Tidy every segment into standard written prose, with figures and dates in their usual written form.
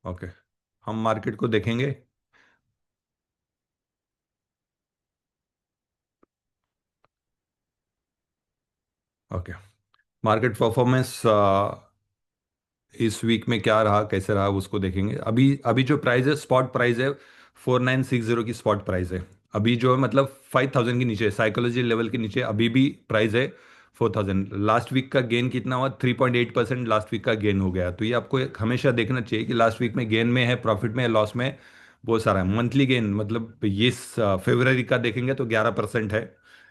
Okay, हम market को देखेंगे। ओके, मार्केट परफॉर्मेंस इस वीक में क्या रहा, कैसे रहा, उसको देखेंगे। अभी अभी जो प्राइस है, स्पॉट प्राइस है 4960 की स्पॉट प्राइस है। अभी जो है मतलब 5000 के नीचे, साइकोलॉजी लेवल के नीचे अभी भी प्राइस है 4000। लास्ट वीक का गेन कितना हुआ? 3.8% लास्ट वीक का गेन हो गया। तो ये आपको हमेशा देखना चाहिए कि लास्ट वीक में गेन में है, प्रॉफिट में है, लॉस में है। बहुत सारा है मंथली गेन, मतलब ये फेब्रवरी का देखेंगे तो 11% है।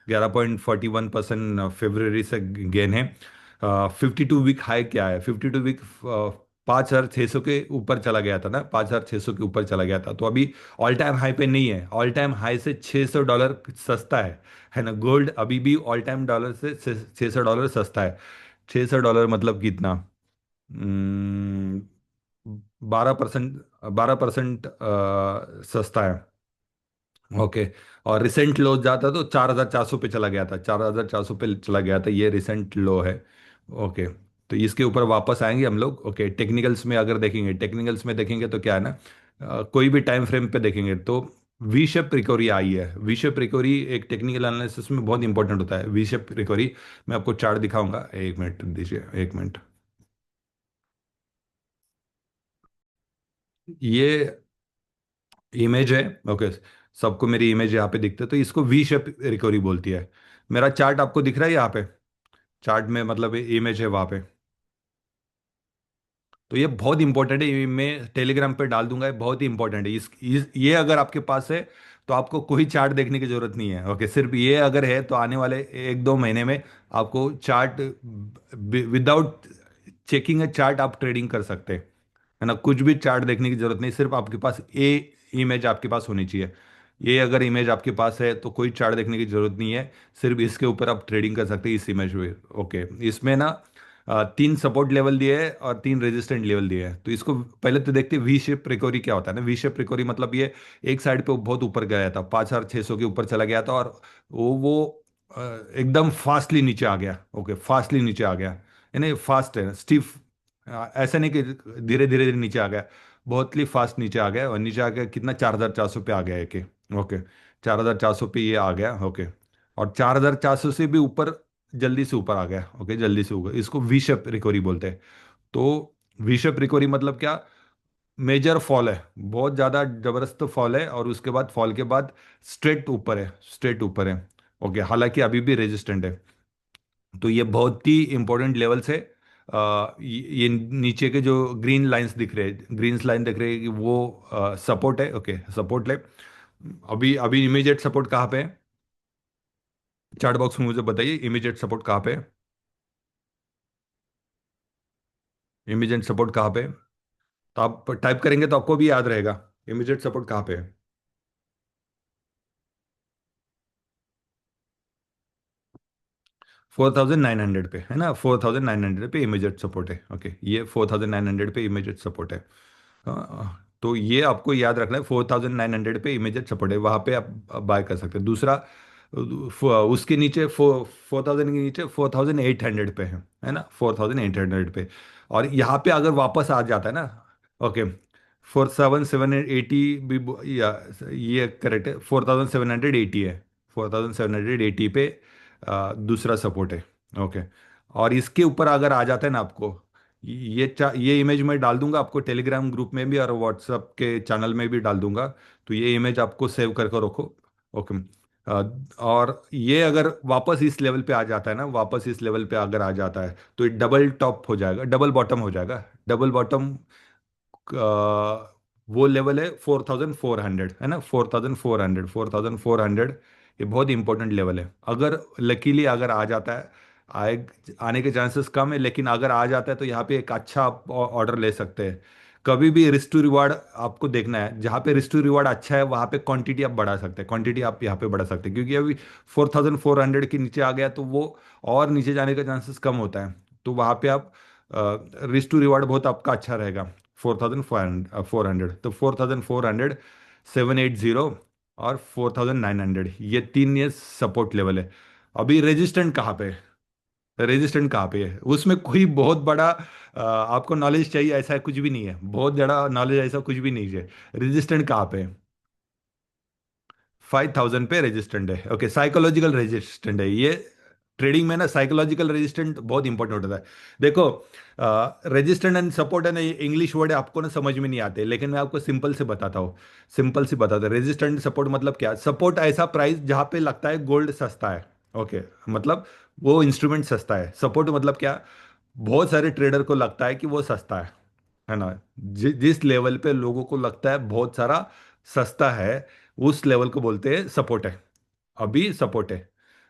11.41% फेब्रवरी से गेन है। 52 वीक हाई क्या है? 52 वीक 5600 के ऊपर चला गया था ना, 5600 के ऊपर चला गया था। तो अभी ऑल टाइम हाई पे नहीं है, ऑल टाइम हाई से $600 सस्ता है ना। गोल्ड अभी भी ऑल टाइम डॉलर से $600 सस्ता है। $600 मतलब कितना? 12%, 12% सस्ता है। ओके। और रिसेंट लो जाता तो 4400 पे चला गया था, 4400 पे चला गया था, ये रिसेंट लो है। ओके, तो इसके ऊपर वापस आएंगे हम लोग। ओके, टेक्निकल्स में अगर देखेंगे, टेक्निकल्स में देखेंगे तो क्या है ना, कोई भी टाइम फ्रेम पे देखेंगे तो वी शेप रिकवरी आई है। वी शेप रिकवरी एक टेक्निकल एनालिसिस में बहुत इंपॉर्टेंट होता है, वी शेप रिकवरी। मैं आपको चार्ट दिखाऊंगा, एक मिनट दीजिए, एक मिनट। ये इमेज है। ओके, सबको मेरी इमेज यहाँ पे दिखते है, तो इसको वी शेप रिकवरी बोलती है। मेरा चार्ट आपको दिख रहा है यहाँ पे? चार्ट में मतलब इमेज है वहाँ पे। तो ये बहुत इंपॉर्टेंट है, ये मैं टेलीग्राम पे डाल दूंगा, ये बहुत ही इंपॉर्टेंट है। ये अगर आपके पास है तो आपको कोई चार्ट देखने की जरूरत नहीं है। ओके, सिर्फ ये अगर है तो आने वाले 1-2 महीने में आपको चार्ट विदाउट चेकिंग ए चार्ट आप ट्रेडिंग कर सकते हैं, है ना। कुछ भी चार्ट देखने की जरूरत नहीं, सिर्फ आपके पास ए इमेज आपके पास होनी चाहिए। ये अगर इमेज आपके पास है तो कोई चार्ट देखने की जरूरत नहीं है, सिर्फ इसके ऊपर आप ट्रेडिंग कर सकते हैं, इस इमेज में। ओके, इसमें ना 3 सपोर्ट लेवल दिए हैं और 3 रेजिस्टेंट लेवल दिए हैं। तो इसको पहले तो देखते हैं वी शेप रिकवरी क्या होता है ना। वी शेप रिकवरी मतलब ये एक साइड पे बहुत ऊपर गया था, 5600 के ऊपर चला गया था, और वो अ, एकदम फास्टली नीचे आ गया। ओके, फास्टली नीचे आ गया, यानी फास्ट है, स्टीफ। ऐसा नहीं कि धीरे धीरे धीरे नीचे आ गया, बहुत ही फास्ट नीचे आ गया। और नीचे आ गया कितना? 4400 पे आ गया है कि। ओके, 4400 पे ये आ गया। ओके, और 4400 से भी ऊपर, जल्दी से ऊपर आ गया। ओके, जल्दी से ऊपर, इसको वी शेप रिकवरी बोलते हैं। तो वी शेप रिकवरी मतलब क्या? मेजर फॉल है, बहुत ज़्यादा जबरदस्त फॉल है, और उसके बाद फॉल के बाद स्ट्रेट ऊपर है, स्ट्रेट ऊपर है। ओके, हालांकि अभी भी रेजिस्टेंट है। तो ये बहुत ही इंपॉर्टेंट लेवल्स है। ये नीचे के जो ग्रीन लाइंस दिख रहे हैं, ग्रीन लाइन दिख रहे हैं कि वो सपोर्ट है। ओके, सपोर्ट ले। अभी अभी इमीडिएट सपोर्ट कहाँ पे है? चार्ट बॉक्स में मुझे बताइए, इमीडिएट सपोर्ट कहाँ पे है? इमीडिएट सपोर्ट कहाँ पे है? तो आप टाइप करेंगे तो आपको भी याद रहेगा, इमीडिएट सपोर्ट कहाँ पे है। 4900 पे है ना, 4900 पे इमीडिएट सपोर्ट है। ओके, ये 4900 पे इमीडिएट सपोर्ट है। तो ये आपको याद रखना है, 4900 पे इमीडिएट सपोर्ट है, वहां पे आप बाय कर सकते हैं। दूसरा, उसके नीचे 4000 के नीचे 4800 पे है ना, 4800 पे। और यहाँ पे अगर वापस आ जाता है ना, ओके, 4780 भी ये करेक्ट है, 4780 है। 4780 पे दूसरा सपोर्ट है। ओके, और इसके ऊपर अगर आ जाता है ना आपको, ये इमेज मैं डाल दूंगा आपको टेलीग्राम ग्रुप में भी और व्हाट्सएप के चैनल में भी डाल दूंगा। तो ये इमेज आपको सेव करके रखो। ओके, और ये अगर वापस इस लेवल पे आ जाता है ना, वापस इस लेवल पे अगर आ जाता है तो ये डबल टॉप हो जाएगा, डबल बॉटम हो जाएगा। डबल बॉटम वो लेवल है 4400, है ना, 4400, 4400। ये बहुत इंपॉर्टेंट लेवल है। अगर लकीली अगर आ जाता है, आए, आने के चांसेस कम है, लेकिन अगर आ जाता है तो यहाँ पे एक अच्छा आप ऑर्डर ले सकते हैं। कभी भी रिस्क टू रिवार्ड आपको देखना है, जहाँ पे रिस्क टू रिवार्ड अच्छा है वहाँ पे क्वांटिटी आप बढ़ा सकते हैं, क्वांटिटी आप यहाँ पे बढ़ा सकते हैं, क्योंकि अभी 4400 के नीचे आ गया तो वो और नीचे जाने का चांसेस कम होता है। तो वहाँ पे आप रिस्क टू रिवार्ड बहुत आपका अच्छा रहेगा। 4400, तो 4400, 780 और 4900, ये तीन ये सपोर्ट लेवल है। अभी रेजिस्टेंट कहाँ पे है? रेजिस्टेंट कहाँ पे है उसमें? कोई बहुत बड़ा आपको नॉलेज चाहिए ऐसा कुछ भी नहीं है, बहुत बड़ा नॉलेज ऐसा कुछ भी नहीं है। रेजिस्टेंट कहाँ पे है? 5000 पे रेजिस्टेंट है, ओके। साइकोलॉजिकल रेजिस्टेंट है ये। ट्रेडिंग में ना साइकोलॉजिकल रेजिस्टेंट बहुत इंपॉर्टेंट होता है। देखो, रेजिस्टेंट एंड सपोर्ट है ना, ये इंग्लिश वर्ड है, आपको ना समझ में नहीं आते, लेकिन मैं आपको सिंपल से बताता हूँ। सिंपल से बताता हूँ, रेजिस्टेंट सपोर्ट मतलब क्या। सपोर्ट ऐसा प्राइस जहाँ पे लगता है गोल्ड सस्ता है, ओके। मतलब वो इंस्ट्रूमेंट सस्ता है। सपोर्ट मतलब क्या, बहुत सारे ट्रेडर को लगता है कि वो सस्ता है ना। जिस लेवल पे लोगों को लगता है बहुत सारा सस्ता है, उस लेवल को बोलते हैं सपोर्ट है। अभी सपोर्ट है।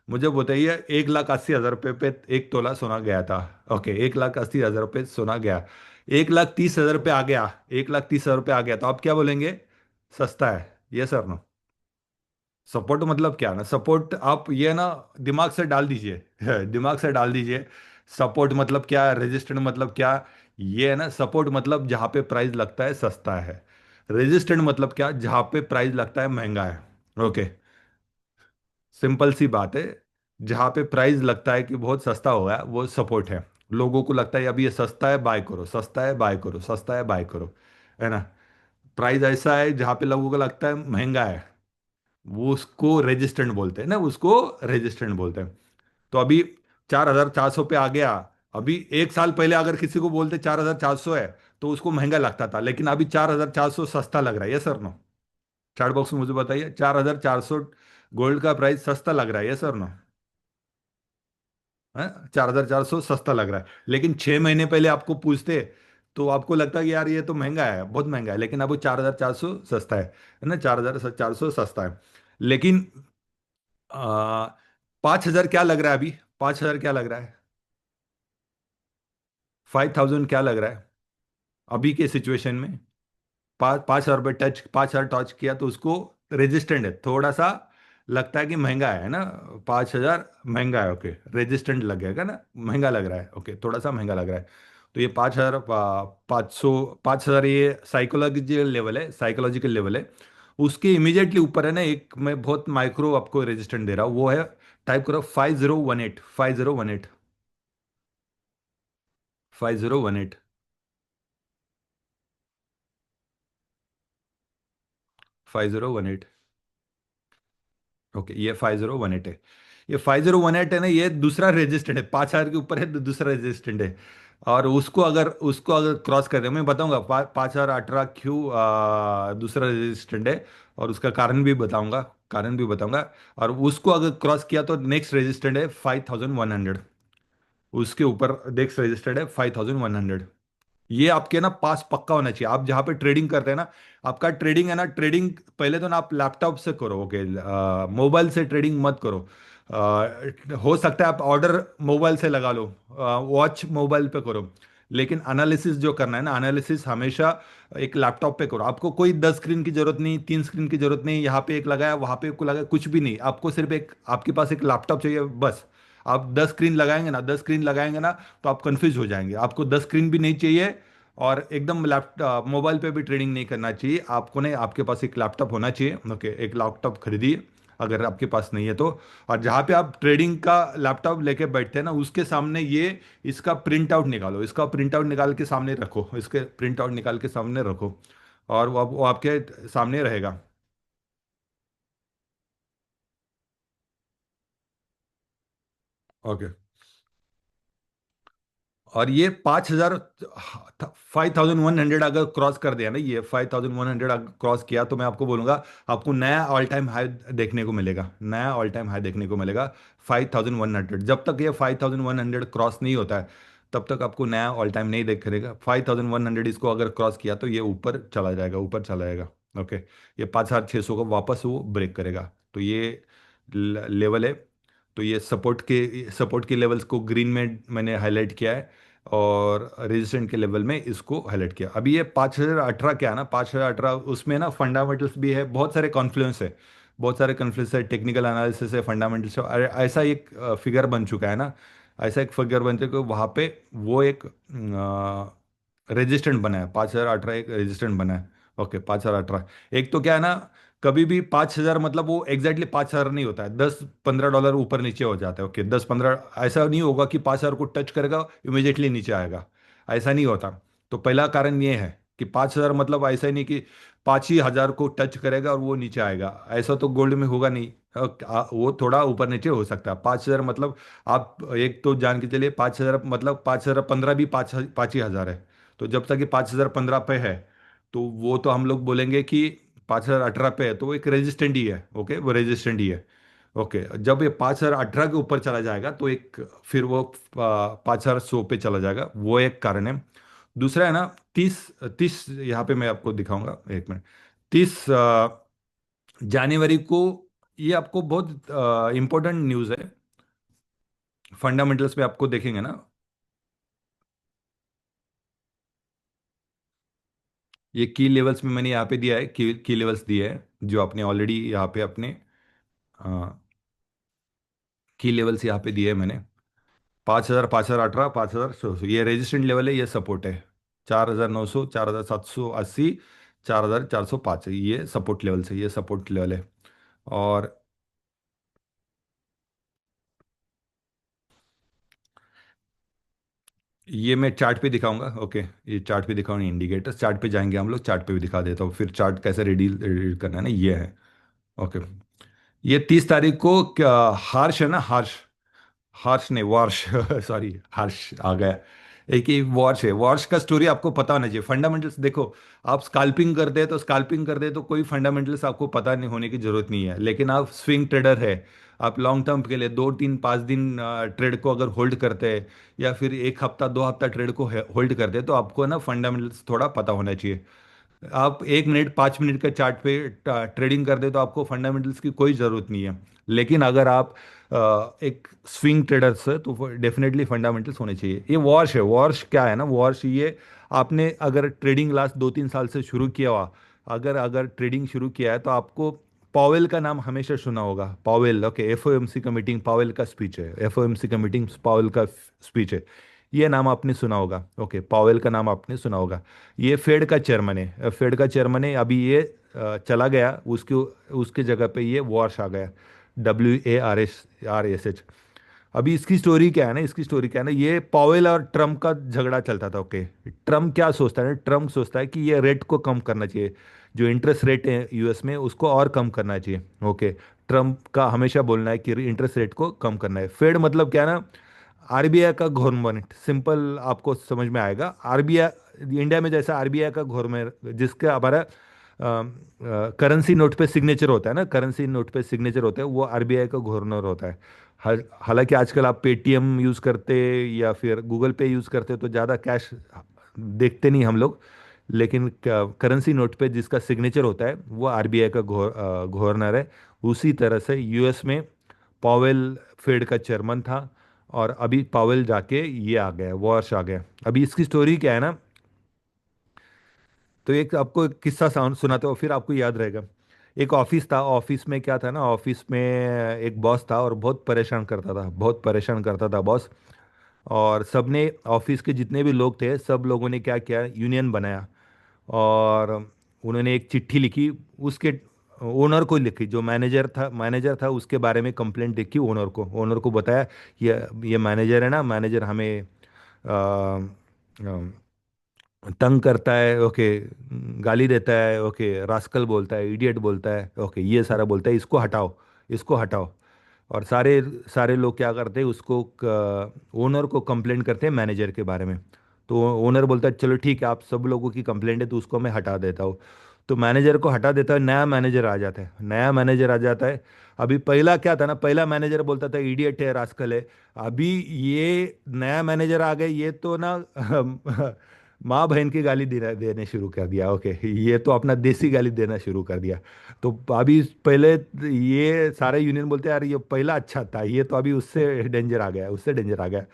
मुझे बताइए, 1,80,000 रुपये पे एक तोला सोना गया था, ओके। 1,80,000 रुपये सोना गया, 1,30,000 रुपये आ गया, 1,30,000 रुपये आ गया, तो आप क्या बोलेंगे? सस्ता है, ये सर नो। सपोर्ट मतलब क्या ना, सपोर्ट आप ये ना दिमाग से डाल दीजिए दिमाग से डाल दीजिए। सपोर्ट मतलब क्या, रेजिस्टेंट मतलब क्या। ये है ना, सपोर्ट मतलब जहाँ पे प्राइस लगता है सस्ता है। रेजिस्टेंट मतलब क्या, जहाँ पे प्राइस लगता है महंगा है, ओके। सिंपल सी बात है। जहाँ पे प्राइस लगता है कि बहुत सस्ता हो गया, वो सपोर्ट है। लोगों को लगता है अभी ये सस्ता है, बाय करो, सस्ता है बाय करो, सस्ता है बाय करो, है ना। प्राइस ऐसा है जहाँ पे लोगों को लगता है महंगा है, वो उसको रेजिस्टेंट बोलते हैं ना, उसको रेजिस्टेंट बोलते हैं। तो अभी 4,400 पे आ गया। अभी एक साल पहले अगर किसी को बोलते 4,400 है, तो उसको महंगा लगता था, लेकिन अभी 4,400 सस्ता लग रहा है, ये सर नो। चैट बॉक्स में मुझे बताइए, 4,400 गोल्ड का प्राइस सस्ता लग रहा है, ये सर नो है। 4,400 सस्ता लग रहा है, लेकिन 6 महीने पहले आपको पूछते तो आपको लगता है कि यार ये तो महंगा है, बहुत महंगा है, लेकिन अब वो 4,400 सस्ता है ना, 4,400 सस्ता है। लेकिन 5,000 क्या लग रहा है अभी? 5,000 क्या लग रहा है? 5,000 क्या लग रहा है अभी के सिचुएशन में? 5,000 रुपये टच, 5,000 टच किया तो उसको रेजिस्टेंट है, थोड़ा सा लगता है कि महंगा है ना। 5,000 महंगा है, ओके। रेजिस्टेंट लगेगा ना, महंगा लग रहा है, ओके, थोड़ा सा महंगा लग रहा है। तो ये 5,000, 500, 5,000 ये साइकोलॉजिकल लेवल है, साइकोलॉजिकल लेवल है। उसके इमीडिएटली ऊपर है ना, एक मैं बहुत माइक्रो आपको रेजिस्टेंट दे रहा हूँ, वो है, टाइप करो 5018, 5018, 5018, 5018, ओके। ये 5018 है। ये 5018 है ना, ये दूसरा रेजिस्टेंट है, 5,000 के ऊपर है तो दूसरा रेजिस्टेंट है। और उसको अगर क्रॉस कर दे, मैं बताऊंगा 5,018 क्यों दूसरा रेजिस्टेंट है, और उसका कारण भी बताऊंगा, कारण भी बताऊंगा। और उसको अगर क्रॉस किया तो नेक्स्ट रेजिस्टेंट है 5,100, उसके ऊपर नेक्स्ट रेजिस्टेंट है 5,100। ये आपके ना पास पक्का होना चाहिए। आप जहाँ पे ट्रेडिंग करते हैं ना, आपका ट्रेडिंग है ना, ट्रेडिंग पहले तो ना आप लैपटॉप से करो, ओके। मोबाइल से ट्रेडिंग मत करो। हो सकता है आप ऑर्डर मोबाइल से लगा लो, वॉच मोबाइल पे करो, लेकिन एनालिसिस जो करना है ना, एनालिसिस हमेशा एक लैपटॉप पे करो। आपको कोई 10 स्क्रीन की जरूरत नहीं, 3 स्क्रीन की जरूरत नहीं, यहाँ पे एक लगाया वहाँ पे एक लगाया, कुछ भी नहीं। आपको सिर्फ एक, आपके पास एक लैपटॉप चाहिए बस। आप 10 स्क्रीन लगाएंगे ना, 10 स्क्रीन लगाएंगे ना, तो आप कंफ्यूज हो जाएंगे। आपको 10 स्क्रीन भी नहीं चाहिए, और एकदम लैपटॉप मोबाइल पे भी ट्रेडिंग नहीं करना चाहिए आपको। नहीं, आपके पास एक लैपटॉप होना चाहिए, ओके। एक लैपटॉप खरीदिए अगर आपके पास नहीं है तो। और जहाँ पे आप ट्रेडिंग का लैपटॉप लेके बैठते हैं ना, उसके सामने ये, इसका प्रिंट आउट निकालो, इसका प्रिंट आउट निकाल के सामने रखो, इसके प्रिंट आउट निकाल के सामने रखो, और वो आपके सामने रहेगा। ओके। और ये 5,000, 5,100 अगर क्रॉस कर दिया ना, ये 5,100 अगर क्रॉस किया, तो मैं आपको बोलूंगा आपको नया ऑल टाइम हाई देखने को मिलेगा, नया ऑल टाइम हाई देखने को मिलेगा। 5,100, जब तक ये 5,100 क्रॉस नहीं होता है, तब तक आपको नया ऑल टाइम नहीं देखने का। 5,100 इसको अगर क्रॉस किया तो ये ऊपर चला जाएगा, ऊपर चला जाएगा, ओके। ये 5,600 को वापस वो ब्रेक करेगा। तो ये लेवल है। तो ये सपोर्ट के लेवल्स को ग्रीन में मैंने हाईलाइट किया है, और रेजिस्टेंट के लेवल में इसको हाईलाइट किया। अभी ये 5,018 क्या है ना, 5,018 उसमें ना फंडामेंटल्स भी है, बहुत सारे कॉन्फ्लुएंस है, बहुत सारे कॉन्फ्लुएंस है, टेक्निकल एनालिसिस है, फंडामेंटल्स है। ऐसा एक फिगर बन चुका है ना, ऐसा एक फिगर बन चुका है, वहाँ पे वो एक रेजिस्टेंट बना है, 5,018 एक रेजिस्टेंट बना है, ओके। 5,018 एक तो क्या है ना, कभी भी 5 हजार मतलब वो एग्जैक्टली 5 हजार नहीं होता है, $10-15 ऊपर नीचे हो जाता है। ओके, 10-15 ऐसा नहीं होगा कि 5 हजार को टच करेगा इमिजिएटली नीचे आएगा, ऐसा नहीं होता। तो पहला कारण ये है कि 5 हजार मतलब ऐसा ही नहीं कि 5 ही हजार को टच करेगा और वो नीचे आएगा, ऐसा तो गोल्ड में होगा नहीं। वो थोड़ा ऊपर नीचे हो सकता है। 5 हजार मतलब आप एक तो जान के चलिए, 5 हजार मतलब 5 हजार 15 भी पाँच ही हजार है। तो जब तक कि 5 हजार 15 पे है, तो वो तो हम लोग बोलेंगे कि 5 हजार 18 पे है, तो वो एक रेजिस्टेंट ही है। ओके, वो रेजिस्टेंट ही है। ओके, जब ये 5 हजार 18 के ऊपर चला जाएगा तो एक फिर वो 5 हजार 100 पे चला जाएगा, वो एक कारण है। दूसरा है ना, 30 30, यहाँ पे मैं आपको दिखाऊंगा, एक मिनट। 30 जनवरी को, ये आपको बहुत इंपॉर्टेंट न्यूज़ है। फंडामेंटल्स पे आपको देखेंगे ना, ये की लेवल्स में मैंने यहाँ पे दिया है, की लेवल्स दिए हैं जो आपने ऑलरेडी यहाँ पे अपने की लेवल्स यहाँ पे दिए हैं मैंने। 5 हजार, 5 हजार 18, 5 हजार 100, ये रेजिस्टेंट लेवल है, ये सपोर्ट है। 4 हजार 900, 4 हजार 780, 4 हजार 405 है, ये सपोर्ट लेवल से, ये सपोर्ट लेवल है। और ये मैं चार्ट पे दिखाऊंगा। ओके, ये चार्ट पे दिखाऊंगा, इंडिकेटर्स चार्ट पे जाएंगे हम लोग, चार्ट पे भी दिखा देता हूँ फिर चार्ट कैसे रीड करना है ना, ये है। ओके, ये 30 तारीख को हार्श है ना, हार्श, हर्ष नहीं, वर्ष सॉरी, हर्ष आ गया। एक ही वॉर्श है, वॉर्श का स्टोरी आपको पता होना चाहिए। फंडामेंटल्स देखो, आप स्काल्पिंग करते हैं तो स्काल्पिंग करते हैं तो कोई फंडामेंटल्स आपको पता नहीं होने की जरूरत नहीं है। लेकिन आप स्विंग ट्रेडर है, आप लॉन्ग टर्म के लिए 2 3 5 दिन ट्रेड को अगर होल्ड करते हैं, या फिर एक हफ्ता 2 हफ्ता ट्रेड को होल्ड करते हैं, तो आपको ना फंडामेंटल्स थोड़ा पता होना चाहिए। आप 1 मिनट 5 मिनट के चार्ट पे ट्रेडिंग कर दे तो आपको फंडामेंटल्स की कोई ज़रूरत नहीं है। लेकिन अगर आप एक स्विंग ट्रेडर्स है तो डेफिनेटली फंडामेंटल्स होने चाहिए। ये वॉश है, वॉश क्या है ना, वॉश ये आपने अगर ट्रेडिंग लास्ट 2 3 साल से शुरू किया हुआ, अगर अगर ट्रेडिंग शुरू किया है तो आपको पॉवेल का नाम हमेशा सुना होगा। पॉवेल, ओके, एफओएमसी का मीटिंग पॉवेल का स्पीच है, एफओएमसी का मीटिंग पॉवेल का स्पीच है, ये नाम आपने सुना होगा। ओके, पॉवेल का नाम आपने सुना होगा। ये फेड का चेयरमैन है, फेड का चेयरमैन है। अभी ये चला गया, उसके उसके जगह पे ये वॉर्श आ गया, WARSH। अभी इसकी स्टोरी क्या है ना, इसकी स्टोरी क्या है ना, ये पॉवेल और ट्रम्प का झगड़ा चलता था। ओके, ट्रम्प क्या सोचता है ना, ट्रम्प सोचता है कि ये रेट को कम करना चाहिए, जो इंटरेस्ट रेट है यूएस में उसको और कम करना चाहिए। ओके, ट्रम्प का हमेशा बोलना है कि इंटरेस्ट रेट को कम करना है। फेड मतलब क्या ना, आरबीआई का गवर्नमेंट, सिंपल आपको समझ में आएगा। आरबीआई इंडिया में जैसा आरबीआई का गवर्नमेंट, जिसका हमारा करेंसी नोट पे सिग्नेचर होता है ना, करेंसी नोट पे सिग्नेचर होता है, वो आरबीआई का गवर्नर होता है। हालांकि आजकल आप पेटीएम यूज़ करते या फिर गूगल पे यूज़ करते तो ज़्यादा कैश देखते नहीं हम लोग। लेकिन करेंसी नोट पे जिसका सिग्नेचर होता है वो आरबीआई का गवर्नर है। उसी तरह से यूएस में पावेल फेड का चेयरमैन था, और अभी पावेल जाके ये आ गया, वॉर्श आ गया। अभी इसकी स्टोरी क्या है ना, तो एक आपको एक किस्सा साउंड सुनाते हो फिर आपको याद रहेगा। एक ऑफिस था, ऑफिस में क्या था ना, ऑफिस में एक बॉस था और बहुत परेशान करता था, बहुत परेशान करता था बॉस। और सबने, ऑफिस के जितने भी लोग थे सब लोगों ने क्या किया, यूनियन बनाया। और उन्होंने एक चिट्ठी लिखी, उसके ओनर को लिखी, जो मैनेजर था उसके बारे में कंप्लेंट लिखी ओनर को, ओनर को बताया ये मैनेजर है ना, मैनेजर हमें तंग करता है। ओके, गाली देता है, ओके, रास्कल बोलता है, इडियट बोलता है, ओके, ये सारा बोलता है, इसको हटाओ, इसको हटाओ। और सारे सारे लोग क्या करते हैं, उसको ओनर को कंप्लेंट करते हैं मैनेजर के बारे में। तो ओनर बोलता है चलो ठीक है, आप सब लोगों की कंप्लेंट है तो उसको मैं हटा देता हूँ। तो मैनेजर को हटा देता है, नया मैनेजर आ जाता है, नया मैनेजर आ जाता है। अभी पहला क्या था ना, पहला मैनेजर बोलता था इडियट है, रास्कल है। अभी ये नया मैनेजर आ गए, ये तो ना माँ बहन की गाली देने शुरू कर दिया। ओके, ये तो अपना देसी गाली देना शुरू कर दिया। तो अभी पहले ये सारे यूनियन बोलते हैं यार ये पहला अच्छा था, ये तो अभी उससे डेंजर आ गया, उससे डेंजर आ गया।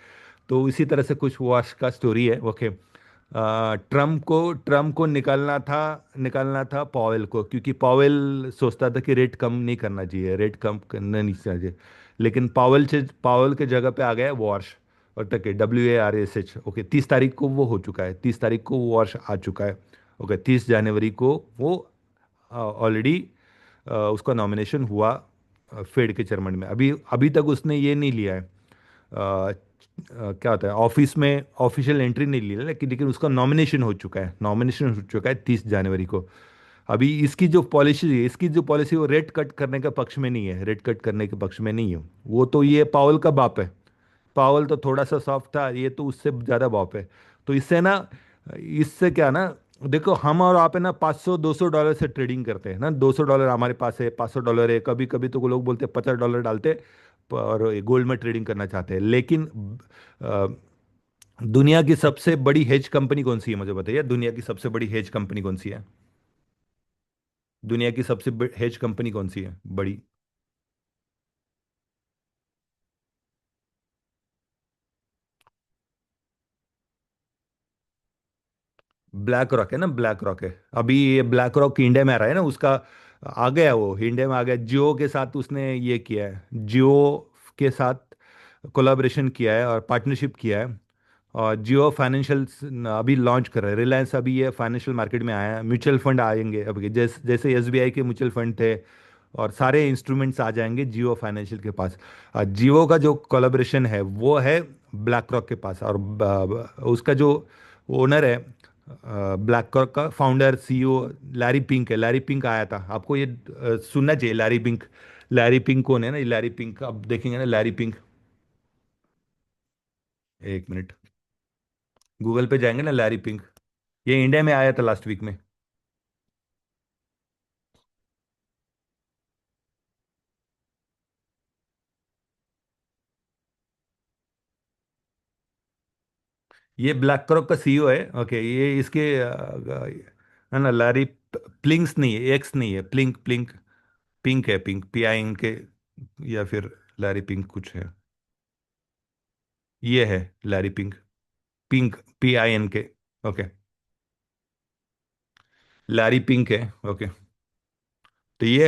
तो इसी तरह से कुछ वॉश का स्टोरी है। ओके, ट्रम्प को निकालना था पॉवेल को, क्योंकि पॉवेल सोचता था कि रेट कम नहीं करना चाहिए, रेट कम करना नहीं चाहिए। लेकिन पावेल के जगह पे आ गया वॉश। और तक WARSH। ओके, 30 तारीख को वो हो चुका है, 30 तारीख को वॉश आ चुका है। ओके, 30 जनवरी को वो ऑलरेडी उसका नॉमिनेशन हुआ फेड के चेयरमैन में। अभी अभी तक उसने ये नहीं लिया है, क्या होता है, ऑफिस में ऑफिशियल एंट्री नहीं ली है, लेकिन लेकिन उसका नॉमिनेशन हो चुका है, नॉमिनेशन हो चुका है 30 जनवरी को। अभी इसकी जो पॉलिसी है, इसकी जो पॉलिसी, वो रेट कट करने के पक्ष में नहीं है, रेट कट करने के पक्ष में नहीं है। वो तो ये पावल का बाप है। पावल तो थोड़ा सा सॉफ्ट था, ये तो उससे ज़्यादा बाप है। तो इससे ना, इससे क्या ना, देखो हम और आप है ना 500 200 डॉलर से ट्रेडिंग करते हैं ना, 200 डॉलर हमारे पास है, 500 डॉलर है, कभी कभी तो लोग बोलते हैं 50 डॉलर डालते और गोल्ड में ट्रेडिंग करना चाहते हैं। लेकिन अ, दुनिया की सबसे बड़ी हेज कंपनी कौन सी है, मुझे बताइए, दुनिया की सबसे बड़ी हेज कंपनी कौन सी है? दुनिया की सबसे हेज कंपनी कौन सी है बड़ी? ब्लैक रॉक है ना, ब्लैक रॉक है। अभी ये ब्लैक रॉक इंडिया में आ रहा है ना, उसका आ गया, वो इंडिया में आ गया। जियो के साथ उसने ये किया है, जियो के साथ कोलाबरेशन किया है और पार्टनरशिप किया है। और जियो फाइनेंशियल अभी लॉन्च कर रहा है, रिलायंस अभी ये फाइनेंशियल मार्केट में आया है, म्यूचुअल फंड आएंगे अभी, जैसे एसबीआई के म्यूचुअल फंड थे, और सारे इंस्ट्रूमेंट्स आ जाएंगे जियो फाइनेंशियल के पास। जियो का जो कोलाबरेशन है वो है ब्लैक रॉक के पास। और उसका जो ओनर है, ब्लैक रॉक का फाउंडर सीईओ लैरी पिंक है। लैरी पिंक आया था, आपको ये सुनना चाहिए, लैरी पिंक। लैरी पिंक कौन है ना, ये लैरी पिंक आप देखेंगे ना, लैरी पिंक। एक मिनट, गूगल पे जाएंगे ना, लैरी पिंक। ये इंडिया में आया था लास्ट वीक में। ये ब्लैक रॉक का सीईओ है, ओके। ये इसके है ना, लैरी प्लिंक्स नहीं है, एक्स नहीं है, प्लिंक प्लिंक, पिंक है, pink P I N K, या फिर लैरी पिंक कुछ है। ये है Larry pink, pink P I N K, okay. Larry pink है, ओके। तो ये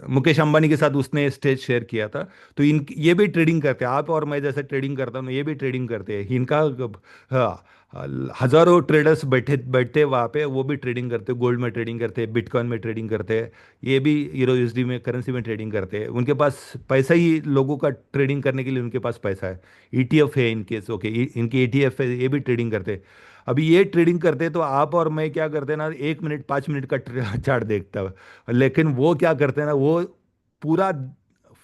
मुकेश अंबानी के साथ उसने स्टेज शेयर किया था। तो इन ये भी ट्रेडिंग करते हैं, आप और मैं जैसे ट्रेडिंग करता हूँ, ये भी ट्रेडिंग करते हैं इनका। हाँ, हजारों ट्रेडर्स बैठे बैठते वहाँ पे, वो भी ट्रेडिंग करते हैं, गोल्ड में ट्रेडिंग करते हैं, बिटकॉइन में ट्रेडिंग करते हैं। ये भी यूरो यूएसडी में, करेंसी में ट्रेडिंग करते हैं। उनके पास पैसा ही, लोगों का ट्रेडिंग करने के लिए उनके पास पैसा है। ईटीएफ है इनके, ओके, इनके ईटीएफ है, ये भी ट्रेडिंग करते हैं। अभी ये ट्रेडिंग करते हैं, तो आप और मैं क्या करते हैं ना, 1 मिनट 5 मिनट का चार्ट देखता है। लेकिन वो क्या करते हैं ना, वो पूरा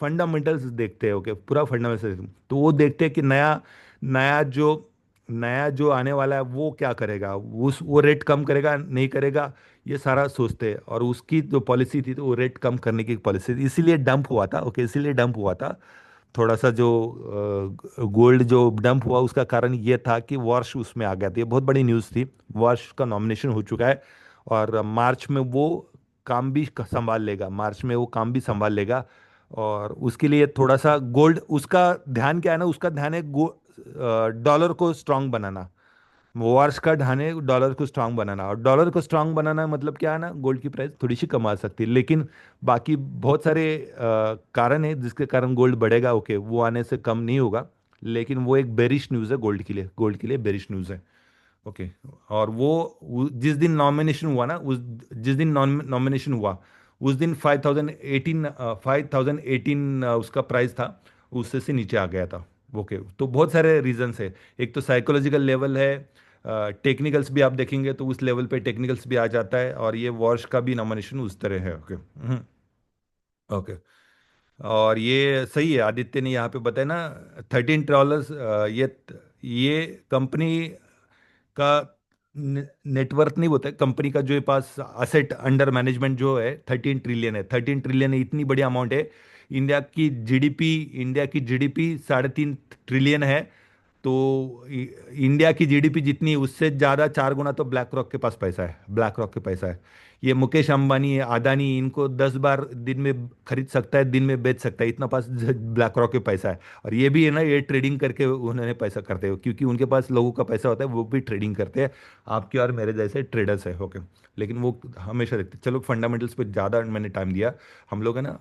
फंडामेंटल्स देखते हैं, ओके, पूरा फंडामेंटल्स। तो वो देखते हैं कि नया नया जो नया जो आने वाला है वो क्या करेगा, उस वो रेट कम करेगा नहीं करेगा, ये सारा सोचते हैं। और उसकी जो पॉलिसी थी, तो वो रेट कम करने की पॉलिसी थी, इसीलिए डंप हुआ था, ओके, इसीलिए डंप हुआ था। थोड़ा सा जो गोल्ड जो डंप हुआ, उसका कारण ये था कि वर्ष उसमें आ गया था। ये बहुत बड़ी न्यूज़ थी। वर्ष का नॉमिनेशन हो चुका है, और मार्च में वो काम भी संभाल लेगा, मार्च में वो काम भी संभाल लेगा। और उसके लिए थोड़ा सा गोल्ड, उसका ध्यान क्या है ना, उसका ध्यान है डॉलर को स्ट्रांग बनाना। वॉर्स का ध्यान है डॉलर को स्ट्रांग बनाना, और डॉलर को स्ट्रांग बनाना मतलब क्या है ना, गोल्ड की प्राइस थोड़ी सी कम आ सकती है, लेकिन बाकी बहुत सारे कारण है जिसके कारण गोल्ड बढ़ेगा, ओके, वो आने से कम नहीं होगा। लेकिन वो एक बेरिश न्यूज़ है गोल्ड के लिए, गोल्ड के लिए बेरिश न्यूज़ है, ओके। और जिस दिन नॉमिनेशन हुआ ना, उस जिस दिन नॉमिनेशन हुआ, उस दिन 5018 उसका प्राइस था, उससे से नीचे आ गया था, ओके। तो बहुत सारे रीजंस है। एक तो साइकोलॉजिकल लेवल है, टेक्निकल्स भी आप देखेंगे तो उस लेवल पे टेक्निकल्स भी आ जाता है, और ये वॉर्श का भी नॉमिनेशन उस तरह है, ओके। ओके। और ये सही है, आदित्य ने यहाँ पे बताया ना, $13। ये कंपनी का नेटवर्थ नहीं होता है, कंपनी का जो पास असेट अंडर मैनेजमेंट जो है 13 ट्रिलियन है, 13 ट्रिलियन है, इतनी बड़ी अमाउंट है। इंडिया की जीडीपी 3.5 ट्रिलियन है। तो इंडिया की जीडीपी जितनी, उससे ज़्यादा 4 गुना तो ब्लैक रॉक के पास पैसा है, ब्लैक रॉक के पैसा है। ये मुकेश अंबानी, अदानी, इनको 10 बार दिन में खरीद सकता है, दिन में बेच सकता है, इतना पास ब्लैक रॉक के पैसा है। और ये भी है ना, ये ट्रेडिंग करके उन्होंने पैसा करते हो, क्योंकि उनके पास लोगों का पैसा होता है, वो भी ट्रेडिंग करते हैं। आपके और मेरे जैसे ट्रेडर्स है, ओके। लेकिन वो हमेशा देखते, चलो फंडामेंटल्स पे ज़्यादा मैंने टाइम दिया। हम लोग है ना,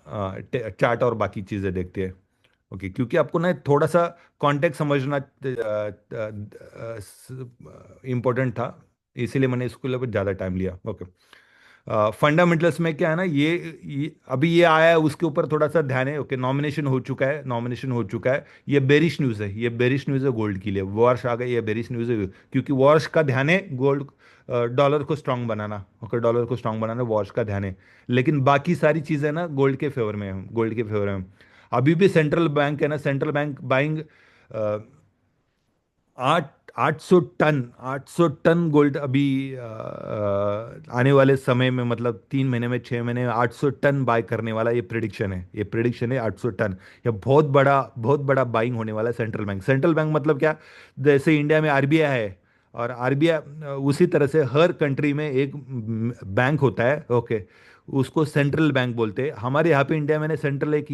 चार्ट और बाकी चीज़ें देखते हैं, ओके, क्योंकि आपको ना थोड़ा सा कॉन्टेक्ट समझना इम्पोर्टेंट था, इसीलिए मैंने इसको लेकर ज़्यादा टाइम लिया, ओके। फंडामेंटल्स में क्या है ना, ये अभी ये आया है, उसके ऊपर थोड़ा सा ध्यान है। ओके, नॉमिनेशन हो चुका है, नॉमिनेशन हो चुका है। ये बेरिश न्यूज़ है, ये बेरिश न्यूज़ है गोल्ड के लिए। वॉर्स आ गई, ये बेरिश न्यूज़ है, क्योंकि वॉर्स का ध्यान है गोल्ड, डॉलर को स्ट्रांग बनाना। ओके, डॉलर को स्ट्रांग बनाना वॉर्स का ध्यान है। लेकिन बाकी सारी चीज़ें ना गोल्ड के फेवर में है, गोल्ड के फेवर में। अभी भी सेंट्रल बैंक है ना, सेंट्रल बैंक बाइंग आठ 800 टन, 800 टन गोल्ड अभी आने वाले समय में, मतलब 3 महीने में, 6 महीने में 800 टन बाय करने वाला, ये प्रिडिक्शन है, ये प्रिडिक्शन है 800 टन। ये बहुत बड़ा बाइंग होने वाला है सेंट्रल बैंक। सेंट्रल बैंक मतलब क्या, जैसे इंडिया में आरबीआई है, और आरबीआई उसी तरह से हर कंट्री में एक बैंक होता है। ओके, उसको सेंट्रल बैंक बोलते हैं। हमारे यहाँ पे इंडिया में सेंट्रल एक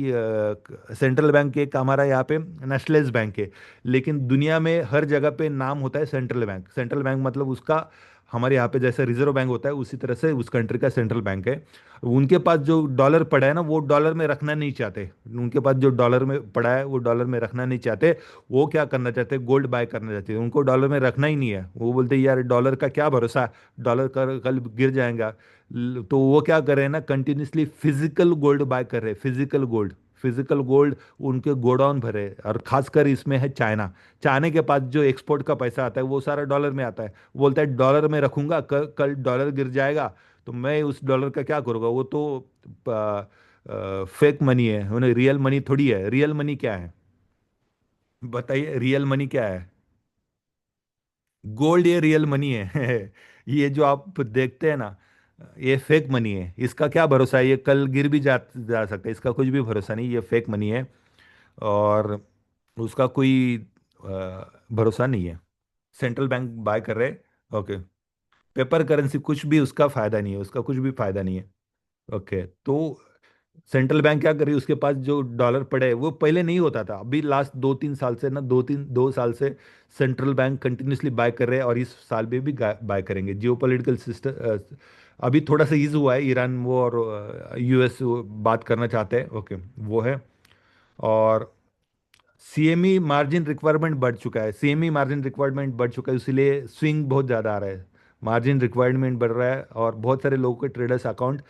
सेंट्रल बैंक एक हमारा यहाँ पे नेशनलाइज बैंक है। लेकिन दुनिया में हर जगह पे नाम होता है सेंट्रल बैंक। सेंट्रल बैंक मतलब उसका, हमारे यहाँ पे जैसे रिजर्व बैंक होता है, उसी तरह से उस कंट्री का सेंट्रल बैंक है। उनके पास जो डॉलर पड़ा है ना, वो डॉलर में रखना नहीं चाहते। उनके पास जो डॉलर में पड़ा है, वो डॉलर में रखना नहीं चाहते। वो क्या करना चाहते हैं, गोल्ड बाय करना चाहते हैं। उनको डॉलर में रखना ही नहीं है। वो बोलते हैं यार डॉलर का क्या भरोसा, डॉलर का कल गिर जाएगा। तो वो क्या कर रहे हैं ना, कंटिन्यूसली फिजिकल गोल्ड बाय कर रहे हैं, फिजिकल गोल्ड। फिजिकल गोल्ड उनके गोडाउन भरे हैं। और खासकर इसमें है चाइना। चाइना के पास जो एक्सपोर्ट का पैसा आता है, वो सारा डॉलर में आता है। वो बोलता है डॉलर में रखूंगा, कल डॉलर गिर जाएगा, तो मैं उस डॉलर का क्या करूंगा। वो तो फेक मनी है, उन्हें रियल मनी थोड़ी है। रियल मनी क्या है, बताइए, रियल मनी क्या है। गोल्ड ये रियल मनी है। ये जो आप देखते हैं ना, ये फेक मनी है। इसका क्या भरोसा है, ये कल गिर भी जा सकता है, इसका कुछ भी भरोसा नहीं, ये फेक मनी है। और उसका कोई भरोसा नहीं है। सेंट्रल बैंक बाय कर रहे हैं। ओके, पेपर करेंसी कुछ भी उसका फायदा नहीं है, उसका कुछ भी फायदा नहीं है। ओके, तो सेंट्रल बैंक क्या कर रही है, उसके पास जो डॉलर पड़े हैं, वो पहले नहीं होता था, अभी लास्ट 2-3 साल से ना, 2 साल से सेंट्रल बैंक कंटिन्यूसली बाय कर रहे हैं, और इस साल में भी बाय करेंगे। जियोपॉलिटिकल सिस्टम अभी थोड़ा सा ईज हुआ है, ईरान वो और यूएस बात करना चाहते हैं। ओके, वो है। और सीएमई मार्जिन रिक्वायरमेंट बढ़ चुका है, सीएमई मार्जिन रिक्वायरमेंट बढ़ चुका है, इसीलिए स्विंग बहुत ज़्यादा आ रहा है। मार्जिन रिक्वायरमेंट बढ़ रहा है, और बहुत सारे लोगों के ट्रेडर्स अकाउंट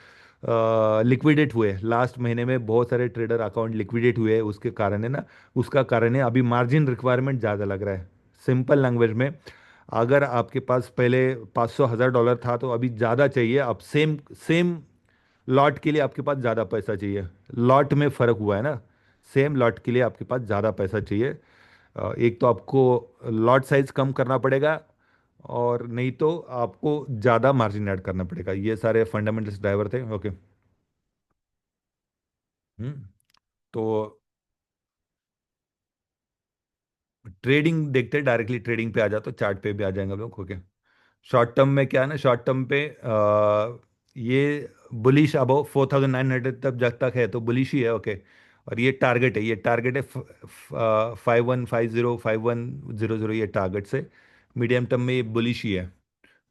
लिक्विडेट हुए लास्ट महीने में। बहुत सारे ट्रेडर अकाउंट लिक्विडेट हुए, उसके कारण है ना, उसका कारण है अभी मार्जिन रिक्वायरमेंट ज़्यादा लग रहा है। सिंपल लैंग्वेज में, अगर आपके पास पहले 500 1000 डॉलर था, तो अभी ज़्यादा चाहिए। अब सेम सेम लॉट के लिए आपके पास ज़्यादा पैसा चाहिए। लॉट में फ़र्क हुआ है ना, सेम लॉट के लिए आपके पास ज़्यादा पैसा चाहिए। एक तो आपको लॉट साइज कम करना पड़ेगा, और नहीं तो आपको ज़्यादा मार्जिन ऐड करना पड़ेगा। ये सारे फंडामेंटल्स ड्राइवर थे। ओके। हम्म। तो ट्रेडिंग देखते हैं, डायरेक्टली ट्रेडिंग पे आ जाओ, तो चार्ट पे भी आ जाएंगे हम लोग। ओके, शॉर्ट टर्म में क्या है ना, शॉर्ट टर्म पे ये बुलिश अबाउ 4900 तक है, तो बुलिश ही है। ओके, और ये टारगेट है, ये टारगेट है 5150 5100, ये टारगेट से। मीडियम टर्म में ये बुलिश ही है,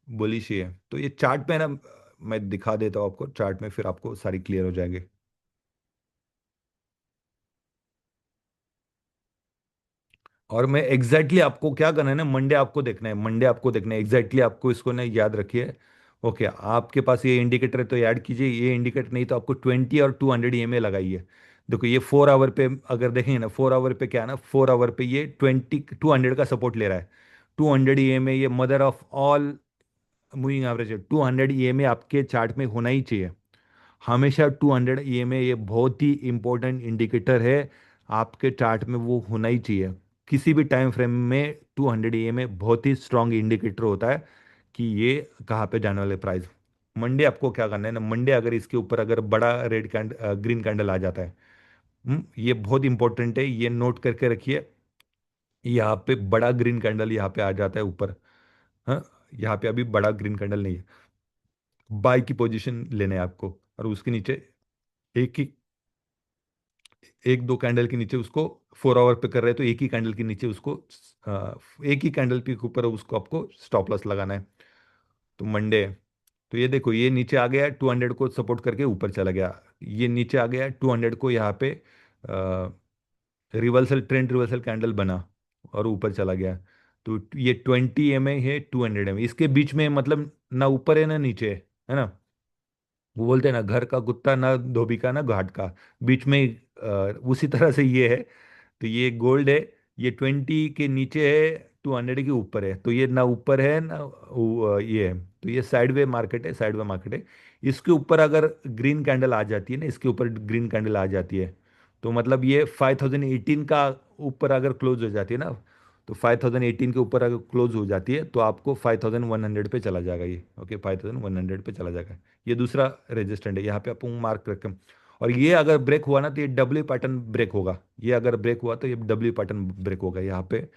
बुलिश ही है। तो ये चार्ट पे है ना, मैं दिखा देता हूँ आपको चार्ट में, फिर आपको सारी क्लियर हो जाएंगे। और मैं एग्जैक्टली आपको क्या करना है ना, मंडे आपको देखना है, मंडे आपको देखना है एग्जैक्टली, आपको इसको ना याद रखिए। ओके, आपके पास ये इंडिकेटर है तो ऐड कीजिए, ये इंडिकेटर नहीं तो आपको 20 और 200 ईएमए लगाइए। देखो ये 4 आवर पे अगर देखेंगे ना, 4 आवर पे क्या है ना, 4 आवर पे ये 200 का सपोर्ट ले रहा है। 200 ईएमए ये mother of all moving average है। 200 ईएमए आपके चार्ट में होना ही चाहिए। हमेशा 200 ईएमए ये बहुत ही इंपॉर्टेंट इंडिकेटर है, आपके चार्ट में वो होना ही चाहिए। किसी भी टाइम फ्रेम में 200 ईएमए बहुत ही स्ट्रांग इंडिकेटर होता है कि ये कहाँ पे जाने वाले प्राइस। मंडे आपको क्या करना है ना, मंडे अगर इसके ऊपर अगर बड़ा रेड ग्रीन कैंडल आ जाता है, ये बहुत इंपॉर्टेंट है, ये नोट करके रखिए। यहाँ पे बड़ा ग्रीन कैंडल यहाँ पे आ जाता है ऊपर। हाँ, यहाँ पे अभी बड़ा ग्रीन कैंडल नहीं है, बाई की पोजीशन लेने है आपको। और उसके नीचे एक ही, एक दो कैंडल के नीचे उसको 4 आवर पे कर रहे हैं, तो एक ही कैंडल के नीचे उसको एक ही कैंडल के ऊपर उसको आपको स्टॉप लॉस लगाना है। तो मंडे, तो ये देखो ये नीचे आ गया, 200 को सपोर्ट करके ऊपर चला गया। ये नीचे आ गया 200 को, यहाँ पे रिवर्सल ट्रेंड, रिवर्सल कैंडल बना और ऊपर चला गया। तो ये 20 एम है, 200 एम, इसके बीच में मतलब ना ऊपर है ना नीचे है ना। वो बोलते हैं ना, घर का कुत्ता ना धोबी का ना घाट का, बीच में उसी तरह से ये है। तो ये गोल्ड है, ये 20 के नीचे है, 200 के ऊपर है, तो ये ना ऊपर है ना ये है, तो ये साइडवे मार्केट है, साइडवे मार्केट है। इसके ऊपर अगर ग्रीन कैंडल आ जाती है ना, इसके ऊपर ग्रीन कैंडल आ जाती है, तो मतलब ये 5018 का ऊपर अगर क्लोज हो जाती है ना, तो 5018 के ऊपर अगर क्लोज हो जाती है तो आपको 5100 पे चला जाएगा ये। ओके, 5100 पे चला जाएगा। ये दूसरा रेजिस्टेंट है, यहाँ पे आप मार्क रखें। और ये अगर ब्रेक हुआ ना तो ये डब्ल्यू पैटर्न ब्रेक होगा, ये अगर ब्रेक हुआ तो ये डब्ल्यू पैटर्न ब्रेक होगा यहाँ पे।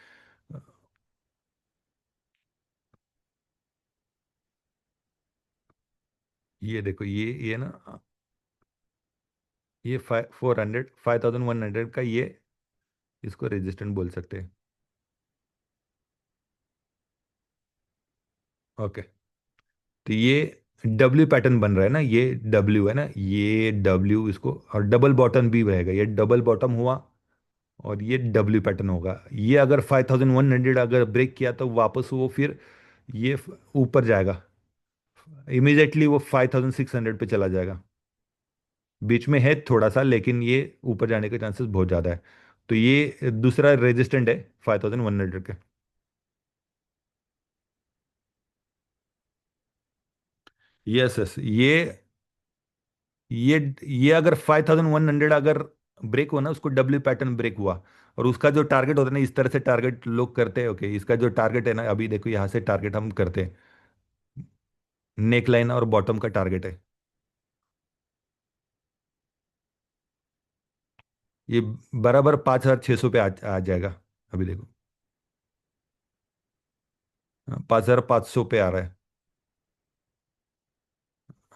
ये देखो, ये ना, ये 5100 का ये, इसको रेजिस्टेंट बोल सकते हैं। ओके, तो ये डब्ल्यू पैटर्न बन रहा है ना, ये डब्ल्यू है ना, ये डब्ल्यू, इसको और डबल बॉटम भी रहेगा, ये डबल बॉटम हुआ और ये डब्ल्यू पैटर्न होगा। ये अगर 5100 अगर ब्रेक किया तो वापस वो फिर ये ऊपर जाएगा, इमीडिएटली वो 5600 पे चला जाएगा। बीच में है थोड़ा सा, लेकिन ये ऊपर जाने के चांसेस बहुत ज़्यादा है। तो ये दूसरा रेजिस्टेंट है 5100 के। यस यस, ये ये अगर 5100 अगर ब्रेक हुआ ना, उसको डब्ल्यू पैटर्न ब्रेक हुआ, और उसका जो टारगेट होता है ना, इस तरह से टारगेट लोग करते हैं। ओके, इसका जो टारगेट है ना, अभी देखो यहाँ से टारगेट हम करते हैं, नेक लाइन और बॉटम का टारगेट है ये, बराबर 5600 पे आ जाएगा। अभी देखो, 5500 पे आ रहा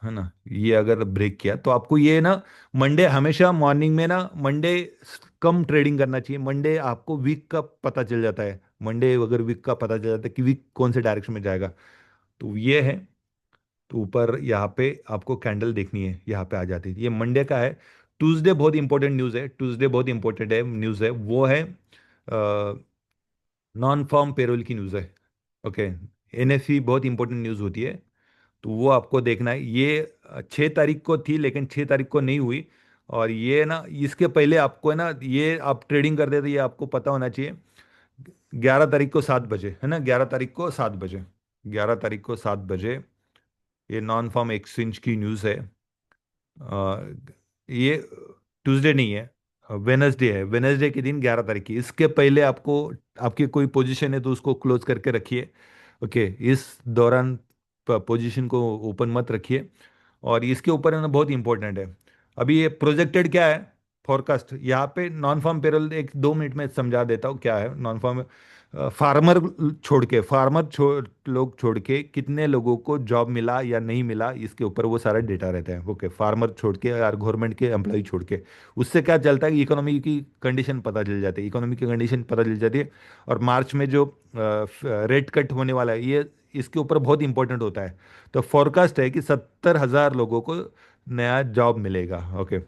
है ना। ये अगर ब्रेक किया तो आपको ये ना, मंडे हमेशा मॉर्निंग में ना, मंडे कम ट्रेडिंग करना चाहिए। मंडे आपको वीक का पता चल जाता है, मंडे अगर वीक का पता चल जाता है कि वीक कौन से डायरेक्शन में जाएगा, तो ये है। तो ऊपर यहाँ पे आपको कैंडल देखनी है, यहाँ पे आ जाती है, ये मंडे का है। ट्यूसडे बहुत इंपॉर्टेंट न्यूज़ है, ट्यूसडे बहुत इंपॉर्टेंट है, न्यूज़ है, वो है नॉन फॉर्म पेरोल की न्यूज़ है। ओके, एनएफसी बहुत इंपॉर्टेंट न्यूज़ होती है, तो वो आपको देखना है। ये 6 तारीख को थी, लेकिन 6 तारीख को नहीं हुई। और ये ना, इसके पहले आपको है ना, ये आप ट्रेडिंग करते थे, ये आपको पता होना चाहिए। 11 तारीख को 7 बजे है ना, 11 तारीख को 7 बजे, 11 तारीख को 7 बजे, ये नॉन फॉर्म एक्सचेंज की न्यूज़ है। ये ट्यूसडे नहीं है, वेनसडे है, वेनसडे के दिन 11 तारीख की। इसके पहले आपको, आपकी कोई पोजीशन है तो उसको क्लोज करके रखिए। ओके, इस दौरान पोजीशन को ओपन मत रखिए। और इसके ऊपर है ना, बहुत इंपॉर्टेंट है। अभी ये प्रोजेक्टेड क्या है, फोरकास्ट, यहाँ पे नॉन फार्म पेरोल, एक 2 मिनट में समझा देता हूँ क्या है नॉन फार्म। फार्मर छोड़ के, लोग छोड़ के कितने लोगों को जॉब मिला या नहीं मिला, इसके ऊपर वो सारा डेटा रहता है। ओके, फार्मर छोड़ के और गवर्नमेंट के एम्प्लॉय छोड़ के, उससे क्या चलता है कि इकोनॉमी की कंडीशन पता चल जाती है, इकोनॉमी की कंडीशन पता चल जाती है। और मार्च में जो रेट कट होने वाला है, ये इसके ऊपर बहुत इंपॉर्टेंट होता है। तो फोरकास्ट है कि 70,000 लोगों को नया जॉब मिलेगा। ओके,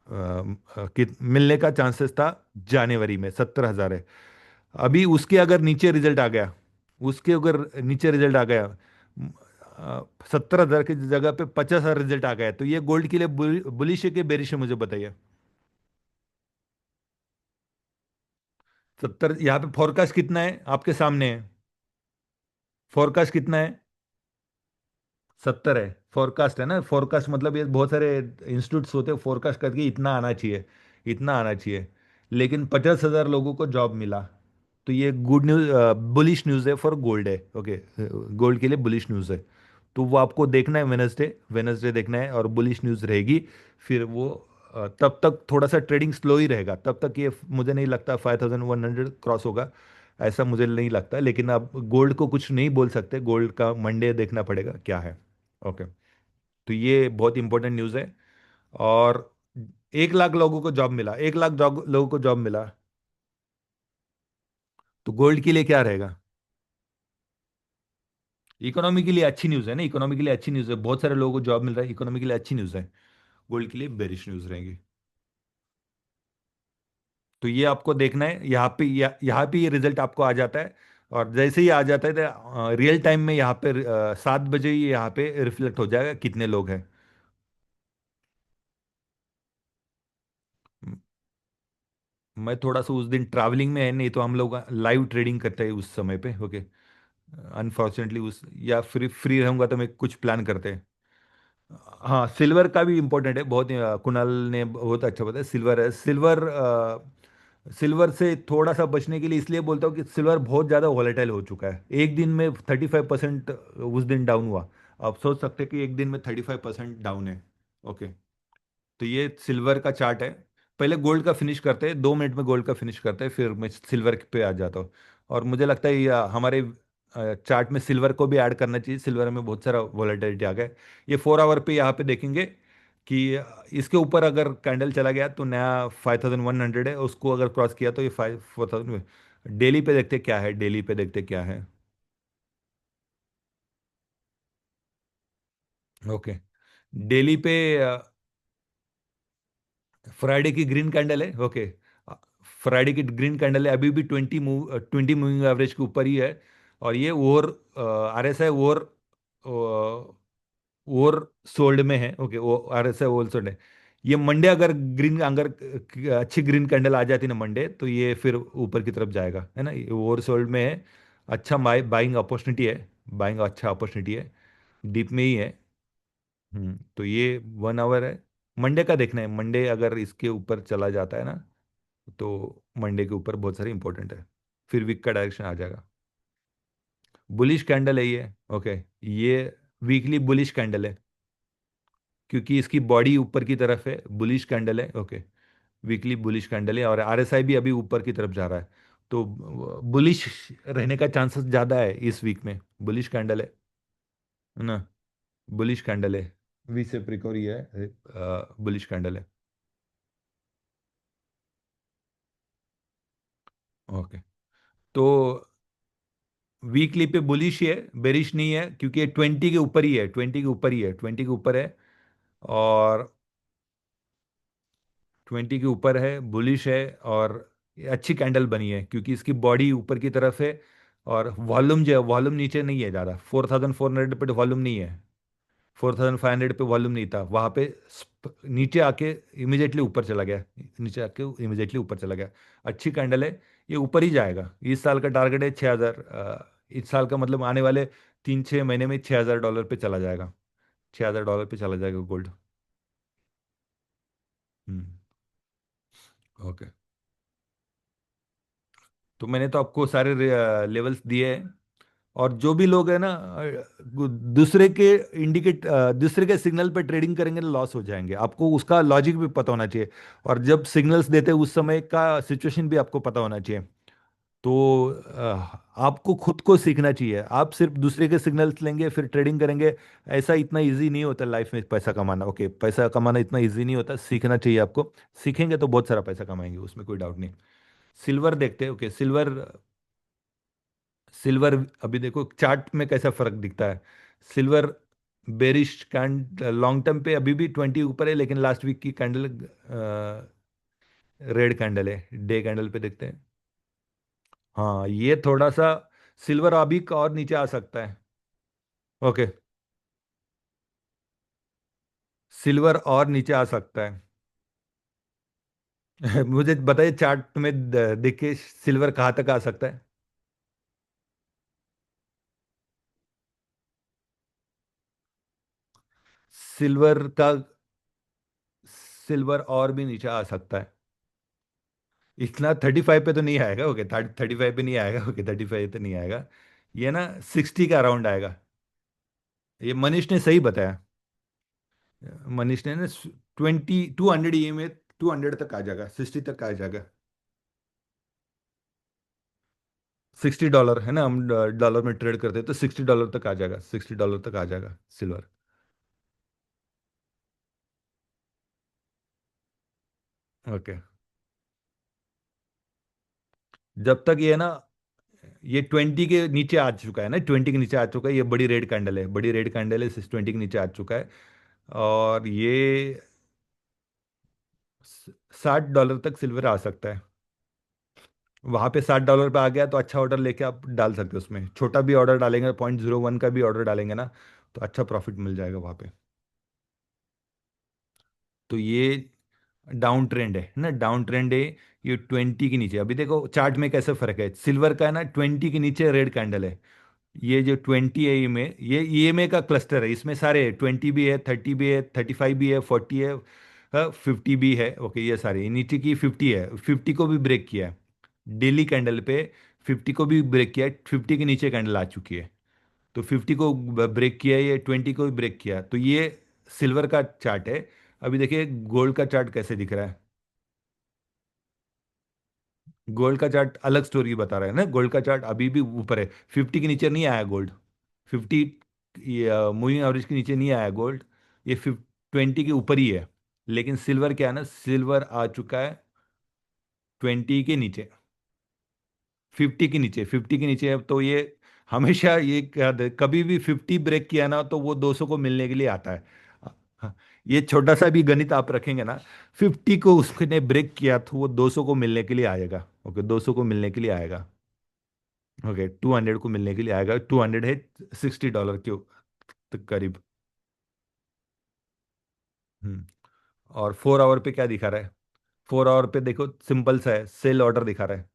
कि मिलने का चांसेस था जनवरी में, 70,000 है। अभी उसके अगर नीचे रिजल्ट आ गया, उसके अगर नीचे रिजल्ट आ गया, 70,000 की जगह पे 50,000 रिजल्ट आ गया, तो ये गोल्ड के लिए बुलिश है कि बेरिश है, मुझे बताइए। 70, यहाँ पे फोरकास्ट कितना है आपके सामने है, फोरकास्ट कितना है, 70 है। फोरकास्ट है ना, फोरकास्ट मतलब ये बहुत सारे इंस्टीट्यूट्स होते हैं, फोरकास्ट करके इतना आना चाहिए, इतना आना चाहिए। लेकिन 50,000 लोगों को जॉब मिला, तो ये गुड न्यूज, बुलिश न्यूज़ है फॉर गोल्ड है। ओके, गोल्ड के लिए बुलिश न्यूज़ है। तो वो आपको देखना है, वेनसडे, वेनसडे देखना है, और बुलिश न्यूज़ रहेगी। फिर वो तब तक थोड़ा सा ट्रेडिंग स्लो ही रहेगा, तब तक ये मुझे नहीं लगता 5100 क्रॉस होगा, ऐसा मुझे नहीं लगता। लेकिन आप गोल्ड को कुछ नहीं बोल सकते, गोल्ड का मंडे देखना पड़ेगा क्या है। ओके, तो ये बहुत इंपॉर्टेंट न्यूज़ है। और 1 लाख लोगों को जॉब मिला, 1 लाख लोगों को जॉब मिला, तो गोल्ड के लिए क्या रहेगा। इकोनॉमी के लिए अच्छी न्यूज़ है ना, इकोनॉमी के लिए अच्छी न्यूज़ है, बहुत सारे लोगों को जॉब मिल रहा है, इकोनॉमी के लिए अच्छी न्यूज़ है। गोल्ड के लिए बेरिश न्यूज़ रहेंगी। तो ये आपको देखना है, यहाँ पे ये रिजल्ट आपको आ जाता है। और जैसे ही आ जाता है तो रियल टाइम में यहाँ पे 7 बजे ही यहाँ पे रिफ्लेक्ट हो जाएगा कितने लोग हैं। मैं थोड़ा सा उस दिन ट्रैवलिंग में है, नहीं तो हम लोग लाइव ट्रेडिंग करते हैं उस समय पे। ओके। अनफॉर्चुनेटली उस, या फ्री फ्री रहूंगा तो मैं कुछ प्लान करते हैं। हाँ, सिल्वर का भी इम्पोर्टेंट है बहुत ही, कुणाल ने बहुत अच्छा बताया। सिल्वर है, सिल्वर सिल्वर से थोड़ा सा बचने के लिए इसलिए बोलता हूँ कि सिल्वर बहुत ज़्यादा वॉलेटाइल हो चुका है। एक दिन में 35% उस दिन डाउन हुआ। आप सोच सकते हैं कि एक दिन में 35% डाउन है। ओके। तो ये सिल्वर का चार्ट है। पहले गोल्ड का फिनिश करते हैं, 2 मिनट में गोल्ड का फिनिश करते हैं, फिर मैं सिल्वर पे आ जाता हूँ। और मुझे लगता है ये हमारे चार्ट में सिल्वर को भी ऐड करना चाहिए। सिल्वर में बहुत सारा वॉलेटिलिटी आ गया है। ये 4 आवर पे यहाँ पे देखेंगे कि इसके ऊपर अगर कैंडल चला गया तो नया 5100 है, उसको अगर क्रॉस किया तो ये 4000। डेली पे देखते क्या है, डेली पे देखते क्या है। ओके। डेली पे फ्राइडे की ग्रीन कैंडल है। ओके। फ्राइडे की ग्रीन कैंडल है, अभी भी 20 मूविंग एवरेज के ऊपर ही है। और ये over RSI over over sold में है। ओके, वो RSI ओवर सोल्ड है। ये मंडे अगर ग्रीन, अगर अच्छी ग्रीन कैंडल आ जाती ना मंडे, तो ये फिर ऊपर की तरफ जाएगा, है ना। ये ओवर सोल्ड में है। अच्छा बाइंग अपॉर्चुनिटी है। बाइंग अच्छा अपॉर्चुनिटी है। डीप में ही है। तो ये 1 आवर है। मंडे का देखना है, मंडे अगर इसके वीक चला जाता है ना, तो मंडे के ऊपर बहुत सारे इंपॉर्टेंट है। फिर वीक का डायरेक्शन आ जाएगा। बुलिश कैंडल है ये। ओके। ये वीकली बुलिश कैंडल है, क्योंकि इसकी बॉडी ऊपर की तरफ है, बुलिश कैंडल है। ओके। वीकली बुलिश कैंडल है, और RSI भी अभी ऊपर की तरफ जा रहा है। तो बुलिश रहने का चांसेस ज़्यादा है इस वीक में। बुलिश कैंडल है ना। बुलिश कैंडल है। वी से प्रिकोरी है। बुलिश कैंडल है। ओके। तो वीकली पे बुलिश ही है, बेरिश नहीं है, क्योंकि ये 20 के ऊपर ही है, 20 के ऊपर ही है, 20 के ऊपर है। और 20 के ऊपर है, बुलिश है। और ये अच्छी कैंडल बनी है क्योंकि इसकी बॉडी ऊपर की तरफ है। और वॉल्यूम जो है, वॉल्यूम नीचे नहीं है ज़्यादा, 4400 पे वॉल्यूम नहीं है। 4500 पे वॉल्यूम नहीं था वहाँ पे। नीचे आके इमिजिएटली ऊपर चला गया। नीचे आके इमिजिएटली ऊपर चला गया। अच्छी कैंडल है। ये ऊपर ही जाएगा। इस साल का टारगेट है 6000। इस साल का मतलब आने वाले 3-6 महीने में $6000 पे चला जाएगा। $6000 पे चला जाएगा गोल्ड। हम्म। ओके। तो मैंने तो आपको सारे लेवल्स दिए हैं। और जो भी लोग है ना, दूसरे के दूसरे के सिग्नल पे ट्रेडिंग करेंगे तो लॉस हो जाएंगे। आपको उसका लॉजिक भी पता होना चाहिए। और जब सिग्नल्स देते हैं उस समय का सिचुएशन भी आपको पता होना चाहिए। तो आपको खुद को सीखना चाहिए। आप सिर्फ दूसरे के सिग्नल्स लेंगे फिर ट्रेडिंग करेंगे, ऐसा इतना इजी नहीं होता लाइफ में पैसा कमाना। ओके, पैसा कमाना इतना इजी नहीं होता, सीखना चाहिए आपको। सीखेंगे तो बहुत सारा पैसा कमाएंगे, उसमें कोई डाउट नहीं। सिल्वर देखते हैं। Okay, silver. सिल्वर अभी देखो चार्ट में कैसा फर्क दिखता है। Silver bearish candle long term पे अभी भी 20 ऊपर है, लेकिन लास्ट वीक की कैंडल रेड कैंडल है। डे कैंडल पे देखते हैं। हाँ, ये थोड़ा सा सिल्वर अभी का और नीचे आ सकता है। ओके। सिल्वर और नीचे आ सकता है। मुझे बताइए चार्ट में देख के सिल्वर कहाँ तक आ सकता है। सिल्वर का, सिल्वर और भी नीचे आ सकता है। इतना 35 पे तो नहीं आएगा। ओके, 35 पे नहीं आएगा। ओके, 35 पे नहीं आएगा। ये ना 60 का अराउंड आएगा। ये मनीष ने सही बताया। मनीष ने ना 200 ई में 200 तक आ जाएगा, 60 तक आ जाएगा। $60 है ना, हम डॉलर में ट्रेड करते हैं, तो $60 तक आ जाएगा, $60 तक आ जाएगा सिल्वर। ओके। जब तक ये ना, ये 20 के नीचे आ चुका है ना, 20 के नीचे आ चुका है, ये बड़ी रेड कैंडल है, बड़ी रेड कैंडल है, 20 के नीचे आ चुका है। और ये $60 तक सिल्वर आ सकता है। वहां पे $60 पे आ गया तो अच्छा ऑर्डर लेके आप डाल सकते हो उसमें। छोटा भी ऑर्डर डालेंगे, 0.01 का भी ऑर्डर डालेंगे ना, तो अच्छा प्रॉफिट मिल जाएगा वहां पे। तो ये डाउन ट्रेंड है ना, डाउन ट्रेंड है। ये 20 के नीचे, अभी देखो चार्ट में कैसे फर्क है, सिल्वर का है ना 20 के नीचे रेड कैंडल है। ये जो 20 है, ये ईएमए का क्लस्टर है, इसमें सारे 20 भी है, 30 भी है, 35 भी है, 40 है, 50 भी है। ओके, ये सारे नीचे की 50 है, 50 को भी ब्रेक किया है डेली कैंडल पे। 50 को भी ब्रेक किया है, 50 के नीचे कैंडल आ चुकी है। तो 50 को ब्रेक किया है, ये 20 को भी ब्रेक किया, तो ये सिल्वर का चार्ट है। अभी देखिए गोल्ड का चार्ट कैसे दिख रहा है। गोल्ड का चार्ट अलग स्टोरी बता रहा है ना, गोल्ड का चार्ट अभी भी ऊपर है, 50 के नीचे नहीं आया गोल्ड। 50 मूविंग एवरेज के नीचे नहीं आया गोल्ड। ये 20 के ऊपर ही है। लेकिन सिल्वर क्या है ना, सिल्वर आ चुका है 20 के नीचे, 50 के नीचे, 50 के नीचे है। तो ये हमेशा ये कभी भी 50 ब्रेक किया ना तो वो 200 को मिलने के लिए आता है। हाँ, ये छोटा सा भी गणित आप रखेंगे ना, 50 को उसने ब्रेक किया तो वो 200 को मिलने के लिए आएगा। ओके, 200 को मिलने के लिए आएगा। ओके, 200 को मिलने के लिए आएगा, 200 है $60 के करीब। हम्म। और 4 आवर पे क्या दिखा रहा है? 4 आवर पे देखो सिंपल सा है, सेल ऑर्डर दिखा रहा है।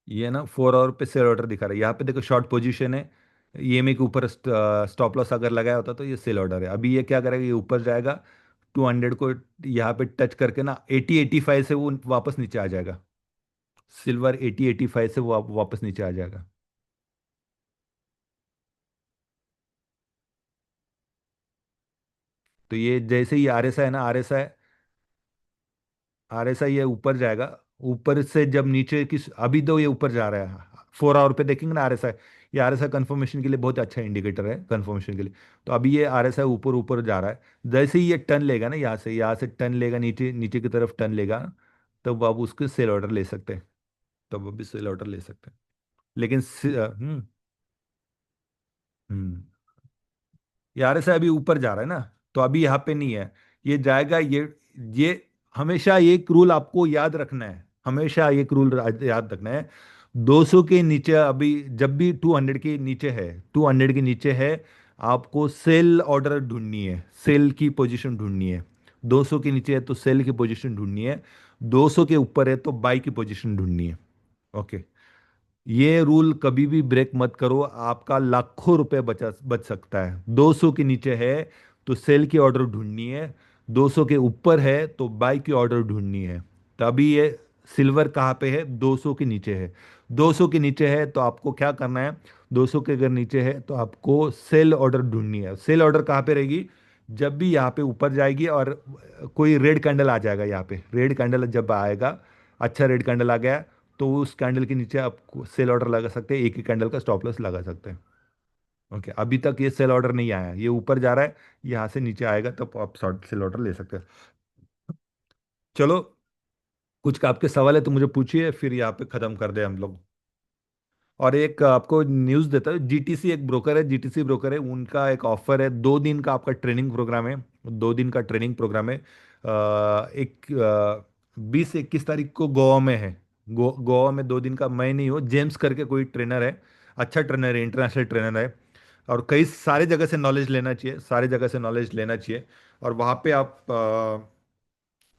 ये ना 4 आवर पे सेल ऑर्डर दिखा रहा है, यहाँ पे देखो शॉर्ट पोजीशन है। ईएमए के ऊपर स्टॉप लॉस अगर लगाया होता तो ये सेल ऑर्डर है। अभी ये क्या करेगा, ये ऊपर जाएगा 200 को, यहाँ पे टच करके ना 80-85 से वो वापस नीचे आ जाएगा। सिल्वर 80-85 से वो वापस नीचे आ जाएगा। तो ये जैसे ही आरएसआई है ना, आरएसआई, आरएसआई ये ऊपर जाएगा। ऊपर से जब नीचे की, अभी तो ये ऊपर जा रहा है, 4 आवर पे देखेंगे ना आरएसआई। ये आरएसआई कंफर्मेशन के लिए बहुत अच्छा इंडिकेटर है, कंफर्मेशन के लिए। तो अभी ये आरएसआई ऊपर ऊपर जा रहा है। जैसे ही ये टर्न लेगा ना, यहाँ से टर्न लेगा, नीचे नीचे की तरफ टर्न लेगा, तब आप उसके सेल ऑर्डर ले सकते हैं। तब आप भी सेल ऑर्डर ले सकते हैं। लेकिन हम्म यार से अभी ऊपर जा रहा है ना, तो अभी यहाँ पे नहीं है, ये जाएगा। ये हमेशा एक रूल आपको याद रखना है, हमेशा एक रूल याद रखना है। 200 के नीचे अभी, जब भी 200 के नीचे है, 200 के नीचे है, आपको सेल ऑर्डर ढूंढनी है, सेल की पोजीशन ढूंढनी है। 200 के नीचे है तो सेल की पोजीशन ढूंढनी है। 200 के ऊपर है तो बाई की पोजीशन ढूंढनी है। ओके, ये रूल कभी भी ब्रेक मत करो, आपका लाखों रुपए बच सकता है। 200 के नीचे है तो सेल की ऑर्डर ढूंढनी है, 200 के ऊपर है तो बाई की ऑर्डर ढूंढनी है। तभी ये सिल्वर कहाँ पे है, 200 के नीचे है। 200 के नीचे है तो आपको क्या करना है, 200 के अगर नीचे है तो आपको सेल ऑर्डर ढूंढनी है। सेल ऑर्डर कहाँ पे रहेगी, जब भी यहाँ पे ऊपर जाएगी और कोई रेड कैंडल आ जाएगा, यहाँ पे रेड कैंडल जब आएगा, अच्छा रेड कैंडल आ गया, तो उस कैंडल के नीचे आप सेल ऑर्डर लगा सकते हैं, एक ही कैंडल का स्टॉप लॉस लगा सकते हैं। ओके, अभी तक ये सेल ऑर्डर नहीं आया, ये ऊपर जा रहा है, यहाँ से नीचे आएगा तब आप शॉर्ट सेल ऑर्डर ले सकते हैं। चलो, कुछ का आपके सवाल है तो मुझे पूछिए, फिर यहाँ पे खत्म कर दे हम लोग। और एक आपको न्यूज़ देता है, जीटीसी एक ब्रोकर है, जीटीसी ब्रोकर है, उनका एक ऑफर है, 2 दिन का आपका ट्रेनिंग प्रोग्राम है। 2 दिन का ट्रेनिंग प्रोग्राम है। एक 20-21 तारीख को गोवा में है। गोवा में 2 दिन का, मैं नहीं हूँ, जेम्स करके कोई ट्रेनर है, अच्छा ट्रेनर है, इंटरनेशनल ट्रेनर है। और कई सारे जगह से नॉलेज लेना चाहिए, सारे जगह से नॉलेज लेना चाहिए। और वहाँ पे आप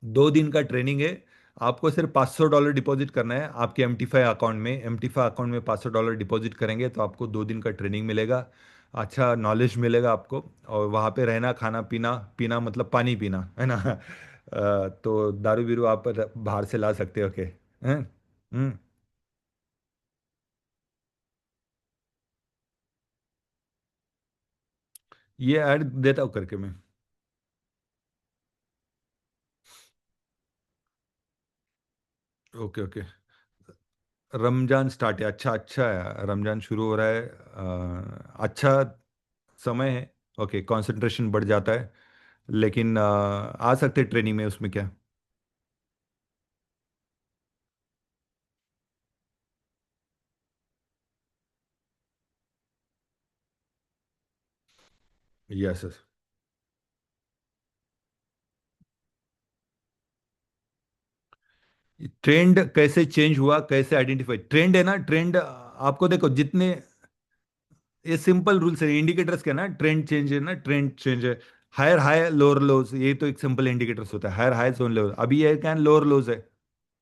2 दिन का ट्रेनिंग है। आपको सिर्फ $500 डिपॉजिट करना है आपके एमटीफाई अकाउंट में। एमटीफाई अकाउंट में $500 डिपॉजिट करेंगे तो आपको 2 दिन का ट्रेनिंग मिलेगा, अच्छा नॉलेज मिलेगा आपको। और वहाँ पे रहना, खाना पीना, पीना मतलब पानी पीना है ना। तो दारू बीरू आप बाहर से ला सकते हो, ओके। हैं? हम्म। ये ऐड देता हूँ करके मैं। Okay okay. रमजान स्टार्ट है, अच्छा अच्छा है, रमजान शुरू हो रहा है, अच्छा समय है। ओके, कंसंट्रेशन बढ़ जाता है। लेकिन आ सकते हैं ट्रेनिंग में, उसमें क्या। Yes yes. ट्रेंड कैसे चेंज हुआ, कैसे आइडेंटिफाई, ट्रेंड है ना, ट्रेंड आपको देखो जितने, ये सिंपल रूल्स है इंडिकेटर्स के ना, ट्रेंड चेंज है ना, ट्रेंड चेंज है। हायर हाई लोअर लोज, ये तो एक सिंपल इंडिकेटर्स होता है, हायर हाई जोन लोअर, अभी ये क्या लोअर लोज है,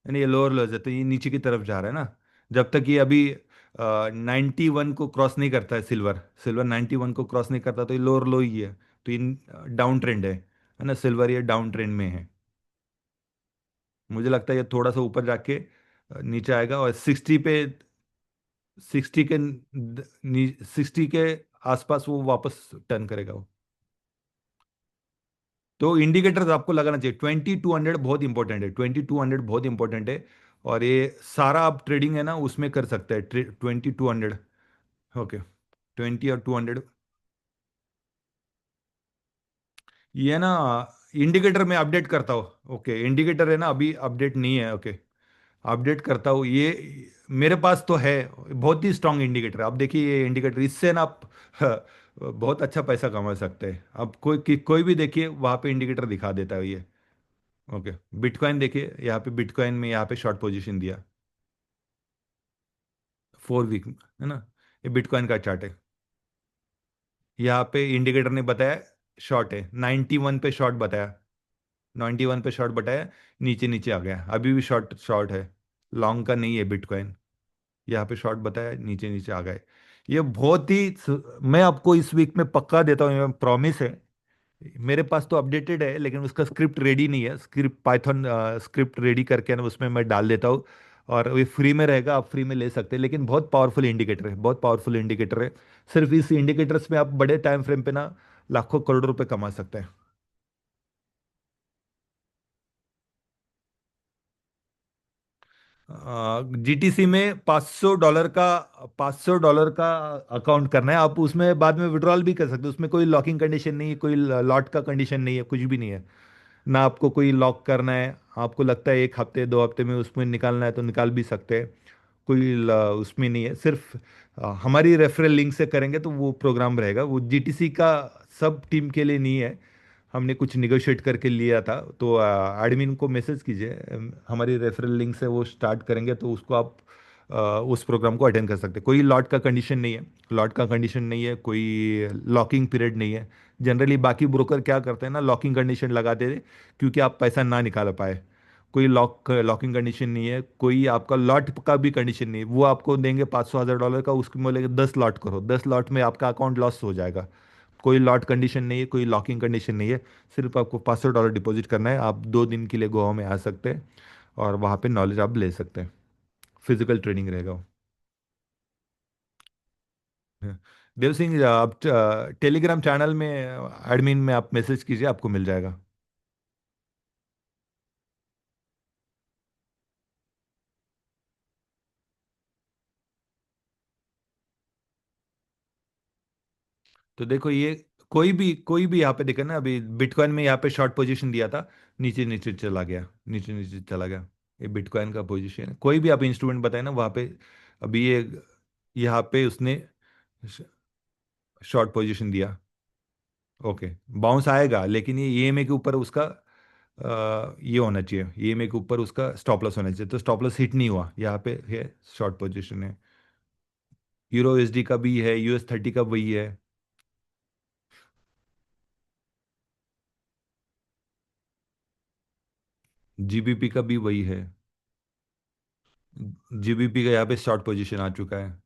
यानी ये लोअर लोज है तो ये नीचे की तरफ जा रहा है ना। जब तक ये अभी 91 को क्रॉस नहीं करता है, सिल्वर सिल्वर 91 को क्रॉस नहीं करता तो ये लोअर लो ही है। तो ये डाउन ट्रेंड है ना, सिल्वर ये डाउन ट्रेंड में है। मुझे लगता है ये थोड़ा सा ऊपर जाके नीचे आएगा और 60 पे, 60 के 60 के आसपास वो वापस टर्न करेगा वो। तो इंडिकेटर्स आपको लगाना चाहिए, 2200 बहुत इंपॉर्टेंट है, 2200 बहुत इंपॉर्टेंट है। और ये सारा आप ट्रेडिंग है ना उसमें कर सकते हैं, 2200। ओके, 20 और 200। ये ना इंडिकेटर में अपडेट करता हूँ। ओके, इंडिकेटर है ना अभी अपडेट नहीं है। ओके, अपडेट करता हूँ ये, मेरे पास तो है, बहुत ही स्ट्रांग इंडिकेटर। आप देखिए ये इंडिकेटर, इससे ना आप बहुत अच्छा पैसा कमा सकते हैं। आप कोई भी देखिए वहाँ पे इंडिकेटर दिखा देता है ये। ओके, बिटकॉइन देखिए, यहाँ पे बिटकॉइन में यहाँ पे शॉर्ट पोजीशन दिया, 4 वीक है ना। ये बिटकॉइन का चार्ट है, यहाँ पे इंडिकेटर ने बताया शॉर्ट है, 91 पे शॉर्ट बताया, 91 पे शॉर्ट बताया, नीचे नीचे आ गया, अभी भी शॉर्ट शॉर्ट है, लॉन्ग का नहीं है बिटकॉइन। यहाँ पे शॉर्ट बताया, नीचे नीचे आ गए। ये बहुत ही मैं आपको इस वीक में पक्का देता हूँ, प्रॉमिस है। मेरे पास तो अपडेटेड है लेकिन उसका स्क्रिप्ट रेडी नहीं है, स्क्रिप्ट पाइथन स्क्रिप्ट रेडी करके ना उसमें मैं डाल देता हूँ। और ये फ्री में रहेगा, आप फ्री में ले सकते हैं, लेकिन बहुत पावरफुल इंडिकेटर है, बहुत पावरफुल इंडिकेटर है। सिर्फ इस इंडिकेटर्स में आप बड़े टाइम फ्रेम पे ना लाखों करोड़ रुपए कमा सकते हैं। जीटीसी में $500 का अकाउंट करना है, आप उसमें बाद में विड्रॉल भी कर सकते हो, उसमें कोई लॉकिंग कंडीशन नहीं है, कोई लॉट का कंडीशन नहीं है, कुछ भी नहीं है। ना आपको कोई लॉक करना है, आपको लगता है 1 हफ्ते 2 हफ्ते में उसमें निकालना है तो निकाल भी सकते हैं। कोई उसमें नहीं है, सिर्फ हमारी रेफरल लिंक से करेंगे तो वो प्रोग्राम रहेगा, वो जीटीसी का सब टीम के लिए नहीं है। हमने कुछ निगोशिएट करके लिया था, तो एडमिन को मैसेज कीजिए, हमारी रेफरल लिंक से वो स्टार्ट करेंगे तो उसको आप उस प्रोग्राम को अटेंड कर सकते हैं। कोई लॉट का कंडीशन नहीं है, लॉट का कंडीशन नहीं है, कोई लॉकिंग पीरियड नहीं है। जनरली बाकी ब्रोकर क्या करते हैं ना, लॉकिंग कंडीशन लगाते थे क्योंकि आप पैसा ना निकाल पाए। कोई लॉकिंग कंडीशन नहीं है, कोई आपका लॉट का भी कंडीशन नहीं है, वो आपको देंगे 500 1000 डॉलर का, उसके बोलेंगे 10 लॉट करो, 10 लॉट में आपका अकाउंट लॉस हो जाएगा। कोई लॉट कंडीशन नहीं है, कोई लॉकिंग कंडीशन नहीं है। सिर्फ आपको $500 डिपॉजिट करना है, आप 2 दिन के लिए गोवा में आ सकते हैं और वहाँ पे नॉलेज आप ले सकते हैं। फिजिकल ट्रेनिंग रहेगा वो। हाँ। देव सिंह, आप टेलीग्राम चैनल में एडमिन में आप मैसेज कीजिए, आपको मिल जाएगा। तो देखो ये, कोई भी यहाँ पे देखा ना, अभी बिटकॉइन में यहाँ पे शॉर्ट पोजीशन दिया था, नीचे नीचे चला गया, नीचे नीचे चला गया। ये बिटकॉइन का पोजीशन है, कोई भी आप इंस्ट्रूमेंट बताए ना वहाँ पे, अभी ये यहाँ पे उसने शॉर्ट पोजीशन दिया। ओके, बाउंस आएगा लेकिन ये ईएमए के ऊपर उसका ये होना चाहिए, ईएमए के ऊपर उसका स्टॉप लॉस होना चाहिए, तो स्टॉप लॉस हिट नहीं हुआ, यहाँ पे है शॉर्ट पोजीशन है। यूरो एसडी का भी है, US 30 का वही है, जीबीपी का भी वही है। जीबीपी का यहाँ पे शॉर्ट पोजीशन आ चुका है।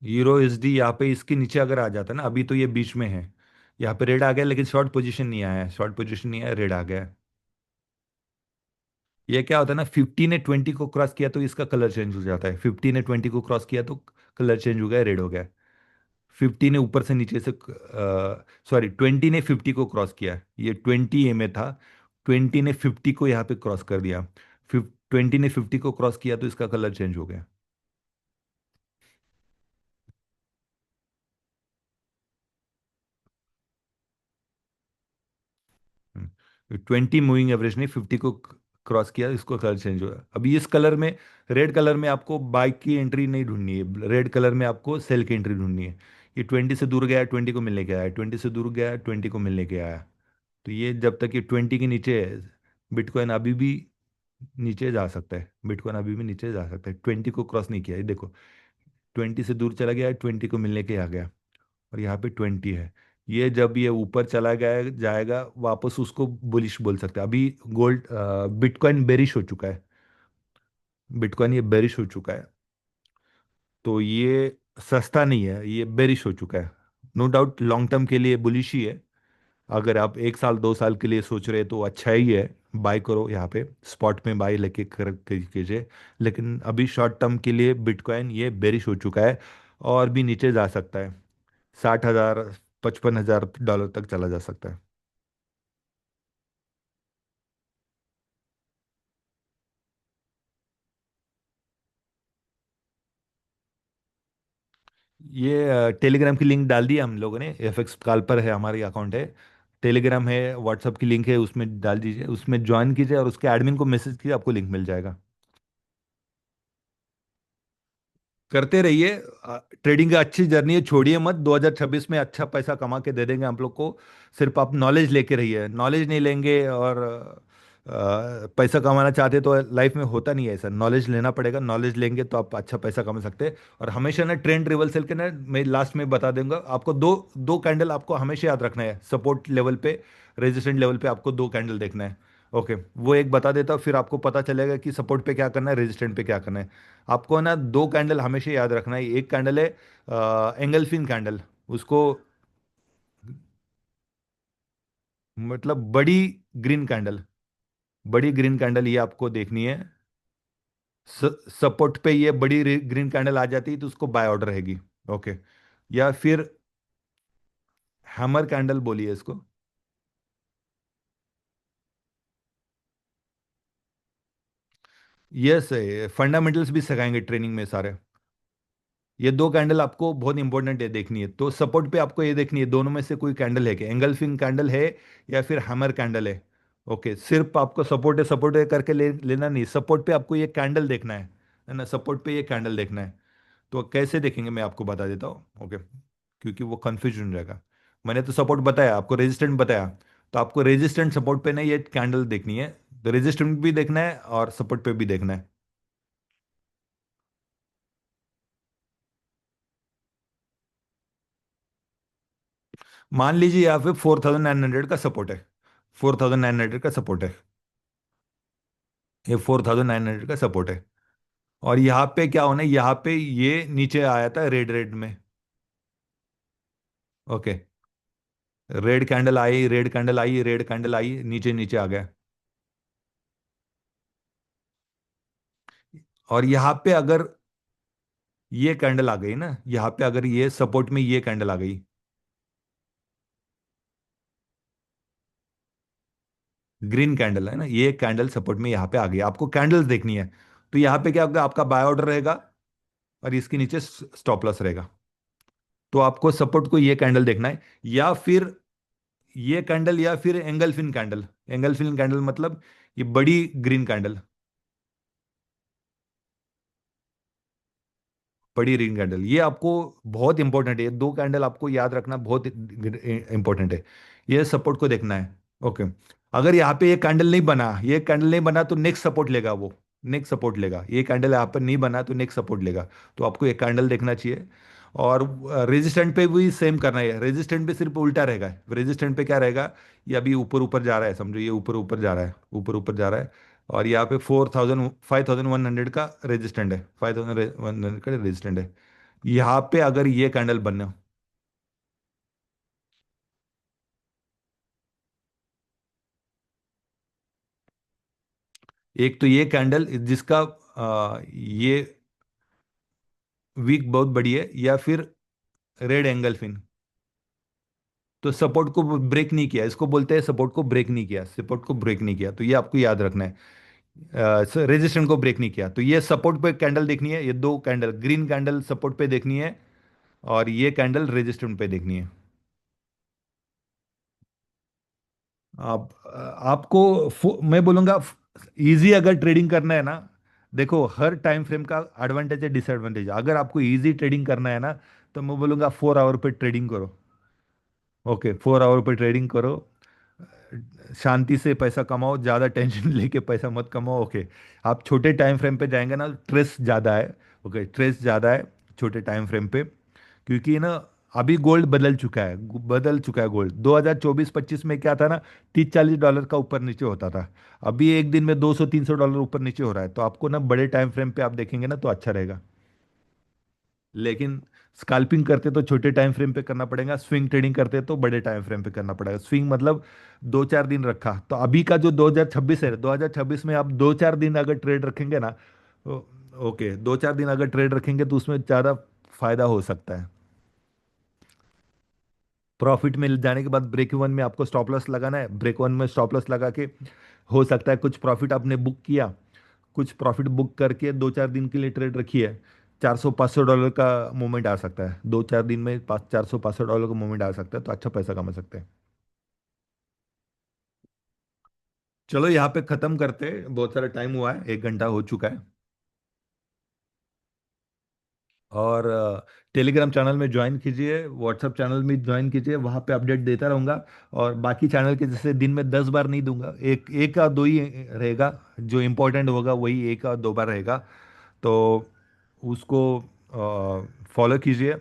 यूरो एसडी यहाँ पे इसके नीचे अगर आ जाता ना, अभी तो ये बीच में है, यहाँ पे रेड आ गया लेकिन शॉर्ट पोजीशन नहीं आया है, शॉर्ट पोजीशन नहीं आया, रेड आ गया है। ये क्या होता है ना, 15 ने 20 को क्रॉस किया तो इसका कलर चेंज हो जाता है, 15 ने 20 को क्रॉस किया तो कलर चेंज हो गया, रेड हो गया। 50 ने ऊपर से नीचे से, सॉरी 20 ने 50 को क्रॉस किया, ये 20 ए में था, 20 ने 50 को यहाँ पे क्रॉस कर दिया, 20 ने 50 को क्रॉस किया तो इसका कलर चेंज हो गया। 20 मूविंग एवरेज ने 50 को क्रॉस किया, इसको कलर चेंज हुआ। अभी इस कलर में, रेड कलर में आपको बाइक की एंट्री नहीं ढूंढनी है, रेड कलर में आपको सेल की एंट्री ढूंढनी है। ये 20 से दूर गया, 20 को मिलने के आया, 20 से दूर गया, 20 को मिलने के आया। तो ये जब तक ये 20 के नीचे है, बिटकॉइन अभी भी नीचे जा सकता है, बिटकॉइन अभी भी नीचे जा सकता है। 20 को क्रॉस नहीं किया, ये देखो 20 से दूर चला गया, 20 को मिलने के आ गया, और यहाँ पे 20 है। ये जब ये ऊपर चला गया जाएगा वापस, उसको बुलिश बोल सकते हैं। अभी गोल्ड, बिटकॉइन बेरिश हो चुका है, बिटकॉइन ये बेरिश हो चुका है। तो ये सस्ता नहीं है, ये बेरिश हो चुका है। नो डाउट लॉन्ग टर्म के लिए बुलिश ही है। अगर आप 1 साल 2 साल के लिए सोच रहे हैं तो अच्छा ही है, बाय करो यहाँ पे, स्पॉट में बाय लेके कीजिए। लेकिन अभी शॉर्ट टर्म के लिए बिटकॉइन ये बेरिश हो चुका है, और भी नीचे जा सकता है। 60,000 $55,000 तक चला जा सकता है। ये टेलीग्राम की लिंक डाल दी है हम लोगों ने, FX कॉल पर है, हमारी अकाउंट है। टेलीग्राम है, व्हाट्सअप की लिंक है, उसमें डाल दीजिए, उसमें ज्वाइन कीजिए और उसके एडमिन को मैसेज कीजिए, आपको लिंक मिल जाएगा। करते रहिए। ट्रेडिंग का अच्छी जर्नी है, छोड़िए मत। 2026 में अच्छा पैसा कमा के दे देंगे हम लोग को। सिर्फ आप नॉलेज लेके रहिए, नॉलेज नहीं लेंगे और पैसा कमाना चाहते तो लाइफ में होता नहीं है ऐसा। नॉलेज लेना पड़ेगा, नॉलेज लेंगे तो आप अच्छा पैसा कमा सकते हैं। और हमेशा ना ट्रेंड रिवर्सल के ना, मैं लास्ट में बता दूंगा आपको, दो दो कैंडल आपको हमेशा याद रखना है। सपोर्ट लेवल पे, रेजिस्टेंट लेवल पे आपको दो कैंडल देखना है। ओके, वो एक बता देता हूँ, फिर आपको पता चलेगा कि सपोर्ट पे क्या करना है, रेजिस्टेंट पे क्या करना है। आपको ना दो कैंडल हमेशा याद रखना है। एक कैंडल है एंगल्फिन कैंडल, उसको मतलब बड़ी ग्रीन कैंडल, बड़ी ग्रीन कैंडल ये आपको देखनी है। सपोर्ट पे ये बड़ी ग्रीन कैंडल आ जाती है तो उसको बाय ऑर्डर रहेगी। ओके, या फिर हैमर कैंडल बोलिए इसको। यस, फंडामेंटल्स भी सिखाएंगे ट्रेनिंग में सारे। ये दो कैंडल आपको बहुत इंपॉर्टेंट है, देखनी है तो सपोर्ट पे आपको ये देखनी है, दोनों में से कोई कैंडल है क्या, एंगल्फिंग कैंडल है या फिर हैमर कैंडल है। ओके, सिर्फ आपको सपोर्ट है करके लेना नहीं, सपोर्ट पे आपको ये कैंडल देखना है ना, सपोर्ट पे ये कैंडल देखना है। तो कैसे देखेंगे मैं आपको बता देता हूँ। ओके, क्योंकि वो कंफ्यूजन रहेगा। मैंने तो सपोर्ट बताया आपको, रेजिस्टेंट बताया, तो आपको रेजिस्टेंट सपोर्ट पे नहीं, ये कैंडल देखनी है। तो रेजिस्टेंट भी देखना है और सपोर्ट पे भी देखना है। मान लीजिए यहाँ पे 4,900 का सपोर्ट है, 4,900 का सपोर्ट है, ये 4,900 का सपोर्ट है। और यहाँ पे क्या होना है, यहाँ पे ये नीचे आया था रेड रेड में। ओके, रेड कैंडल आई, रेड कैंडल आई, रेड कैंडल आई, नीचे नीचे आ गया। और यहाँ पे अगर ये कैंडल आ गई ना, यहाँ पे अगर ये सपोर्ट में ये कैंडल आ गई, ग्रीन कैंडल है ना, ये कैंडल सपोर्ट में यहाँ पे आ गई, आपको कैंडल्स देखनी है। तो यहाँ पे क्या होगा, आपका बाय ऑर्डर रहेगा और इसके नीचे स्टॉप लॉस रहेगा। तो आपको सपोर्ट को ये कैंडल देखना है, या फिर ये कैंडल, या फिर एंगल्फिन कैंडल। एंगल्फिन कैंडल मतलब ये बड़ी ग्रीन कैंडल, बड़ी ग्रीन कैंडल, ये आपको बहुत इंपॉर्टेंट है। ये दो कैंडल आपको याद रखना बहुत इंपॉर्टेंट है। ये सपोर्ट को देखना है। ओके, अगर यहाँ पे ये कैंडल नहीं बना, ये कैंडल नहीं बना तो नेक्स्ट सपोर्ट लेगा वो, नेक्स्ट सपोर्ट लेगा। ये कैंडल यहाँ पर नहीं बना तो नेक्स्ट सपोर्ट लेगा। तो आपको ये कैंडल देखना चाहिए। और रेजिस्टेंट पे भी सेम करना है, रेजिस्टेंट पे सिर्फ उल्टा रहेगा। रेजिस्टेंट पे क्या रहेगा, ये अभी ऊपर ऊपर जा रहा है, समझो ये ऊपर ऊपर जा रहा है, ऊपर ऊपर जा रहा है। और यहाँ पे 5,100 का रेजिस्टेंट है, 5,100 का रेजिस्टेंट है। यहाँ पे अगर ये कैंडल बनना, एक तो ये कैंडल जिसका ये वीक बहुत बड़ी है, या फिर रेड एंगल फिन, तो सपोर्ट को ब्रेक नहीं किया, इसको बोलते हैं सपोर्ट को ब्रेक नहीं किया, सपोर्ट को ब्रेक नहीं किया, तो ये आपको याद रखना है। रेजिस्टेंस को ब्रेक नहीं किया, तो ये सपोर्ट पे कैंडल देखनी है, ये दो कैंडल ग्रीन कैंडल सपोर्ट पे देखनी है, और ये कैंडल रेजिस्टेंस पे देखनी है। आप आपको मैं बोलूँगा इजी अगर ट्रेडिंग करना है ना, देखो हर टाइम फ्रेम का एडवांटेज है डिसएडवांटेज है। अगर आपको इजी ट्रेडिंग करना है ना, तो मैं बोलूँगा 4 आवर पे ट्रेडिंग करो। ओके, 4 आवर पे ट्रेडिंग करो, शांति से पैसा कमाओ, ज़्यादा टेंशन लेके पैसा मत कमाओ। ओके, आप छोटे टाइम फ्रेम पे जाएंगे ना, स्ट्रेस ज़्यादा है। ओके, स्ट्रेस ज़्यादा है छोटे टाइम फ्रेम पे, क्योंकि ना अभी गोल्ड बदल चुका है, बदल चुका है गोल्ड। 2024-25 में क्या था ना, 30-40 डॉलर का ऊपर नीचे होता था। अभी एक दिन में 200-300 डॉलर ऊपर नीचे हो रहा है। तो आपको ना बड़े टाइम फ्रेम पे आप देखेंगे ना तो अच्छा रहेगा। लेकिन स्कैल्पिंग करते तो छोटे टाइम फ्रेम पे करना पड़ेगा, स्विंग ट्रेडिंग करते तो बड़े टाइम फ्रेम पे करना पड़ेगा। स्विंग मतलब 2-4 दिन रखा। तो अभी का जो 2026 है, 2026 में आप 2-4 दिन अगर ट्रेड रखेंगे ना, ओ- ओके, 2-4 दिन अगर ट्रेड रखेंगे तो उसमें ज़्यादा फायदा हो सकता है। प्रॉफिट में जाने के बाद ब्रेक इवन में आपको स्टॉप लॉस लगाना है। ब्रेक इवन में स्टॉप लॉस लगा के हो सकता है कुछ प्रॉफिट आपने बुक किया, कुछ प्रॉफिट बुक करके 2-4 दिन के लिए ट्रेड रखी है, 400-500 डॉलर का मूवमेंट आ सकता है। 2-4 दिन में 400-500 डॉलर का मूवमेंट आ सकता है, तो अच्छा पैसा कमा सकते हैं। चलो यहाँ पे खत्म करते हैं, बहुत सारा टाइम हुआ है, 1 घंटा हो चुका है। और टेलीग्राम चैनल में ज्वाइन कीजिए, व्हाट्सएप चैनल में ज्वाइन कीजिए, वहाँ पे अपडेट देता रहूँगा। और बाकी चैनल के जैसे दिन में 10 बार नहीं दूंगा, एक एक या दो ही रहेगा। जो इम्पोर्टेंट होगा वही एक या 2 बार रहेगा। तो उसको फॉलो कीजिए।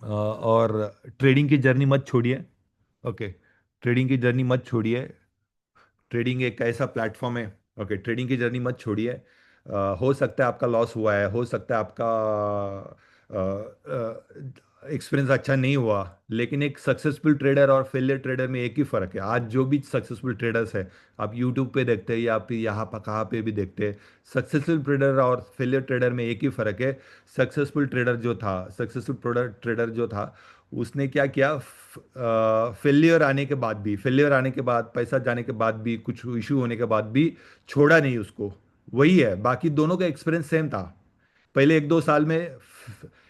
और ट्रेडिंग की जर्नी मत छोड़िए। ओके, ट्रेडिंग की जर्नी मत छोड़िए। ट्रेडिंग एक ऐसा प्लेटफॉर्म है। ओके, ट्रेडिंग की जर्नी मत छोड़िए। हो सकता है आपका लॉस हुआ है, हो सकता है आपका एक्सपीरियंस अच्छा नहीं हुआ, लेकिन एक सक्सेसफुल ट्रेडर और फेलियर ट्रेडर में एक ही फ़र्क है। आज जो भी सक्सेसफुल ट्रेडर्स है, आप यूट्यूब पे देखते हैं या फिर यहाँ पर कहाँ पे भी देखते हैं, सक्सेसफुल ट्रेडर और फेलियर ट्रेडर में एक ही फ़र्क है। सक्सेसफुल ट्रेडर जो था, सक्सेसफुल प्रोडक्ट ट्रेडर जो था, उसने क्या किया, फेलियर आने के बाद, पैसा जाने के बाद भी, कुछ इशू होने के बाद भी छोड़ा नहीं उसको। वही है, बाकी दोनों का एक्सपीरियंस सेम था। पहले 1-2 साल में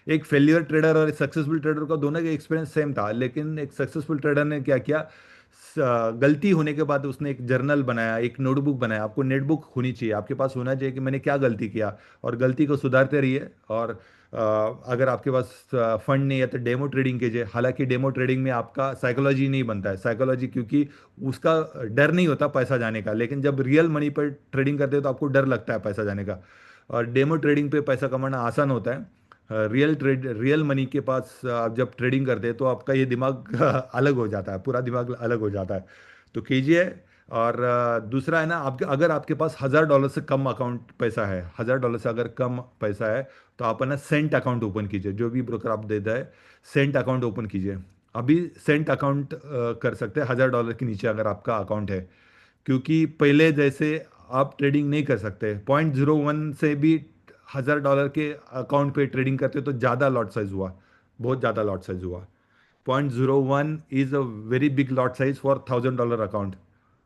एक फेलियर ट्रेडर और एक सक्सेसफुल ट्रेडर का दोनों का एक्सपीरियंस सेम था, लेकिन एक सक्सेसफुल ट्रेडर ने क्या किया, गलती होने के बाद उसने एक जर्नल बनाया, एक नोटबुक बनाया। आपको नोटबुक होनी चाहिए, आपके पास होना चाहिए कि मैंने क्या गलती किया, और गलती को सुधारते रहिए। और अगर आपके पास फंड नहीं है तो डेमो ट्रेडिंग कीजिए। हालांकि डेमो ट्रेडिंग में आपका साइकोलॉजी नहीं बनता है, साइकोलॉजी, क्योंकि उसका डर नहीं होता पैसा जाने का। लेकिन जब रियल मनी पर ट्रेडिंग करते हो तो आपको डर लगता है पैसा जाने का। और डेमो ट्रेडिंग पे पैसा कमाना आसान होता है। रियल मनी के पास आप जब ट्रेडिंग करते हैं तो आपका ये दिमाग अलग हो जाता है, पूरा दिमाग अलग हो जाता है। तो कीजिए। और दूसरा है ना, आपके अगर आपके पास 1,000 डॉलर से कम अकाउंट पैसा है, 1,000 डॉलर से अगर कम पैसा है, तो आप है ना सेंट अकाउंट ओपन कीजिए। जो भी ब्रोकर आप देता है, सेंट अकाउंट ओपन कीजिए। अभी सेंट अकाउंट कर सकते हैं 1,000 डॉलर के नीचे अगर आपका अकाउंट है। क्योंकि पहले जैसे आप ट्रेडिंग नहीं कर सकते, 0.01 से भी 1,000 डॉलर के अकाउंट पे ट्रेडिंग करते हो तो ज़्यादा लॉट साइज हुआ, बहुत ज़्यादा लॉट साइज हुआ। 0.01 is a very big lot size for 1,000 dollar account.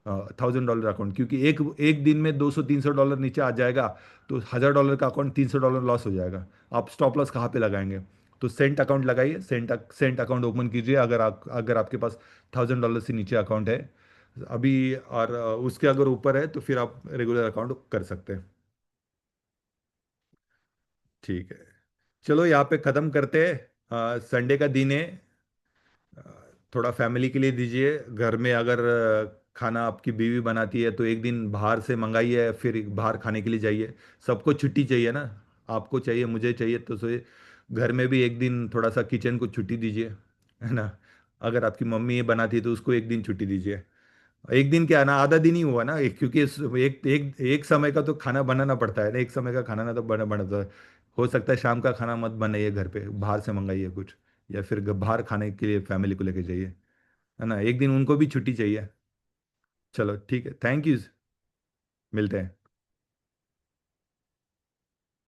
1,000 dollar account, क्योंकि एक एक दिन में 200-300 डॉलर नीचे आ जाएगा, तो 1,000 डॉलर का अकाउंट 300 डॉलर लॉस हो जाएगा। आप स्टॉप लॉस कहाँ पे लगाएंगे? तो सेंट अकाउंट लगाइए, सेंट अकाउंट ओपन कीजिए अगर आपके पास 1,000 डॉलर से नीचे अकाउंट है अभी। और उसके अगर ऊपर है तो फिर आप रेगुलर अकाउंट कर सकते हैं। ठीक है, चलो यहाँ पे ख़त्म करते हैं। संडे का दिन है, अ, थोड़ा फैमिली के लिए दीजिए। घर में अगर खाना आपकी बीवी बनाती है तो एक दिन बाहर से मंगाइए, फिर बाहर खाने के लिए जाइए। सबको छुट्टी चाहिए ना, आपको चाहिए, मुझे चाहिए, तो घर में भी एक दिन थोड़ा सा किचन को छुट्टी दीजिए, है ना। अगर आपकी मम्मी ये बनाती है तो उसको एक दिन छुट्टी दीजिए। एक दिन क्या है ना, आधा दिन ही हुआ ना, क्योंकि एक एक एक समय का तो खाना बनाना पड़ता है ना, एक समय का खाना ना तो बना बनता है। हो सकता है शाम का खाना मत बनाइए घर पे, बाहर से मंगाइए कुछ, या फिर बाहर खाने के लिए फैमिली को लेके जाइए, है ना। एक दिन उनको भी छुट्टी चाहिए। चलो ठीक है, थैंक यू। मिलते हैं।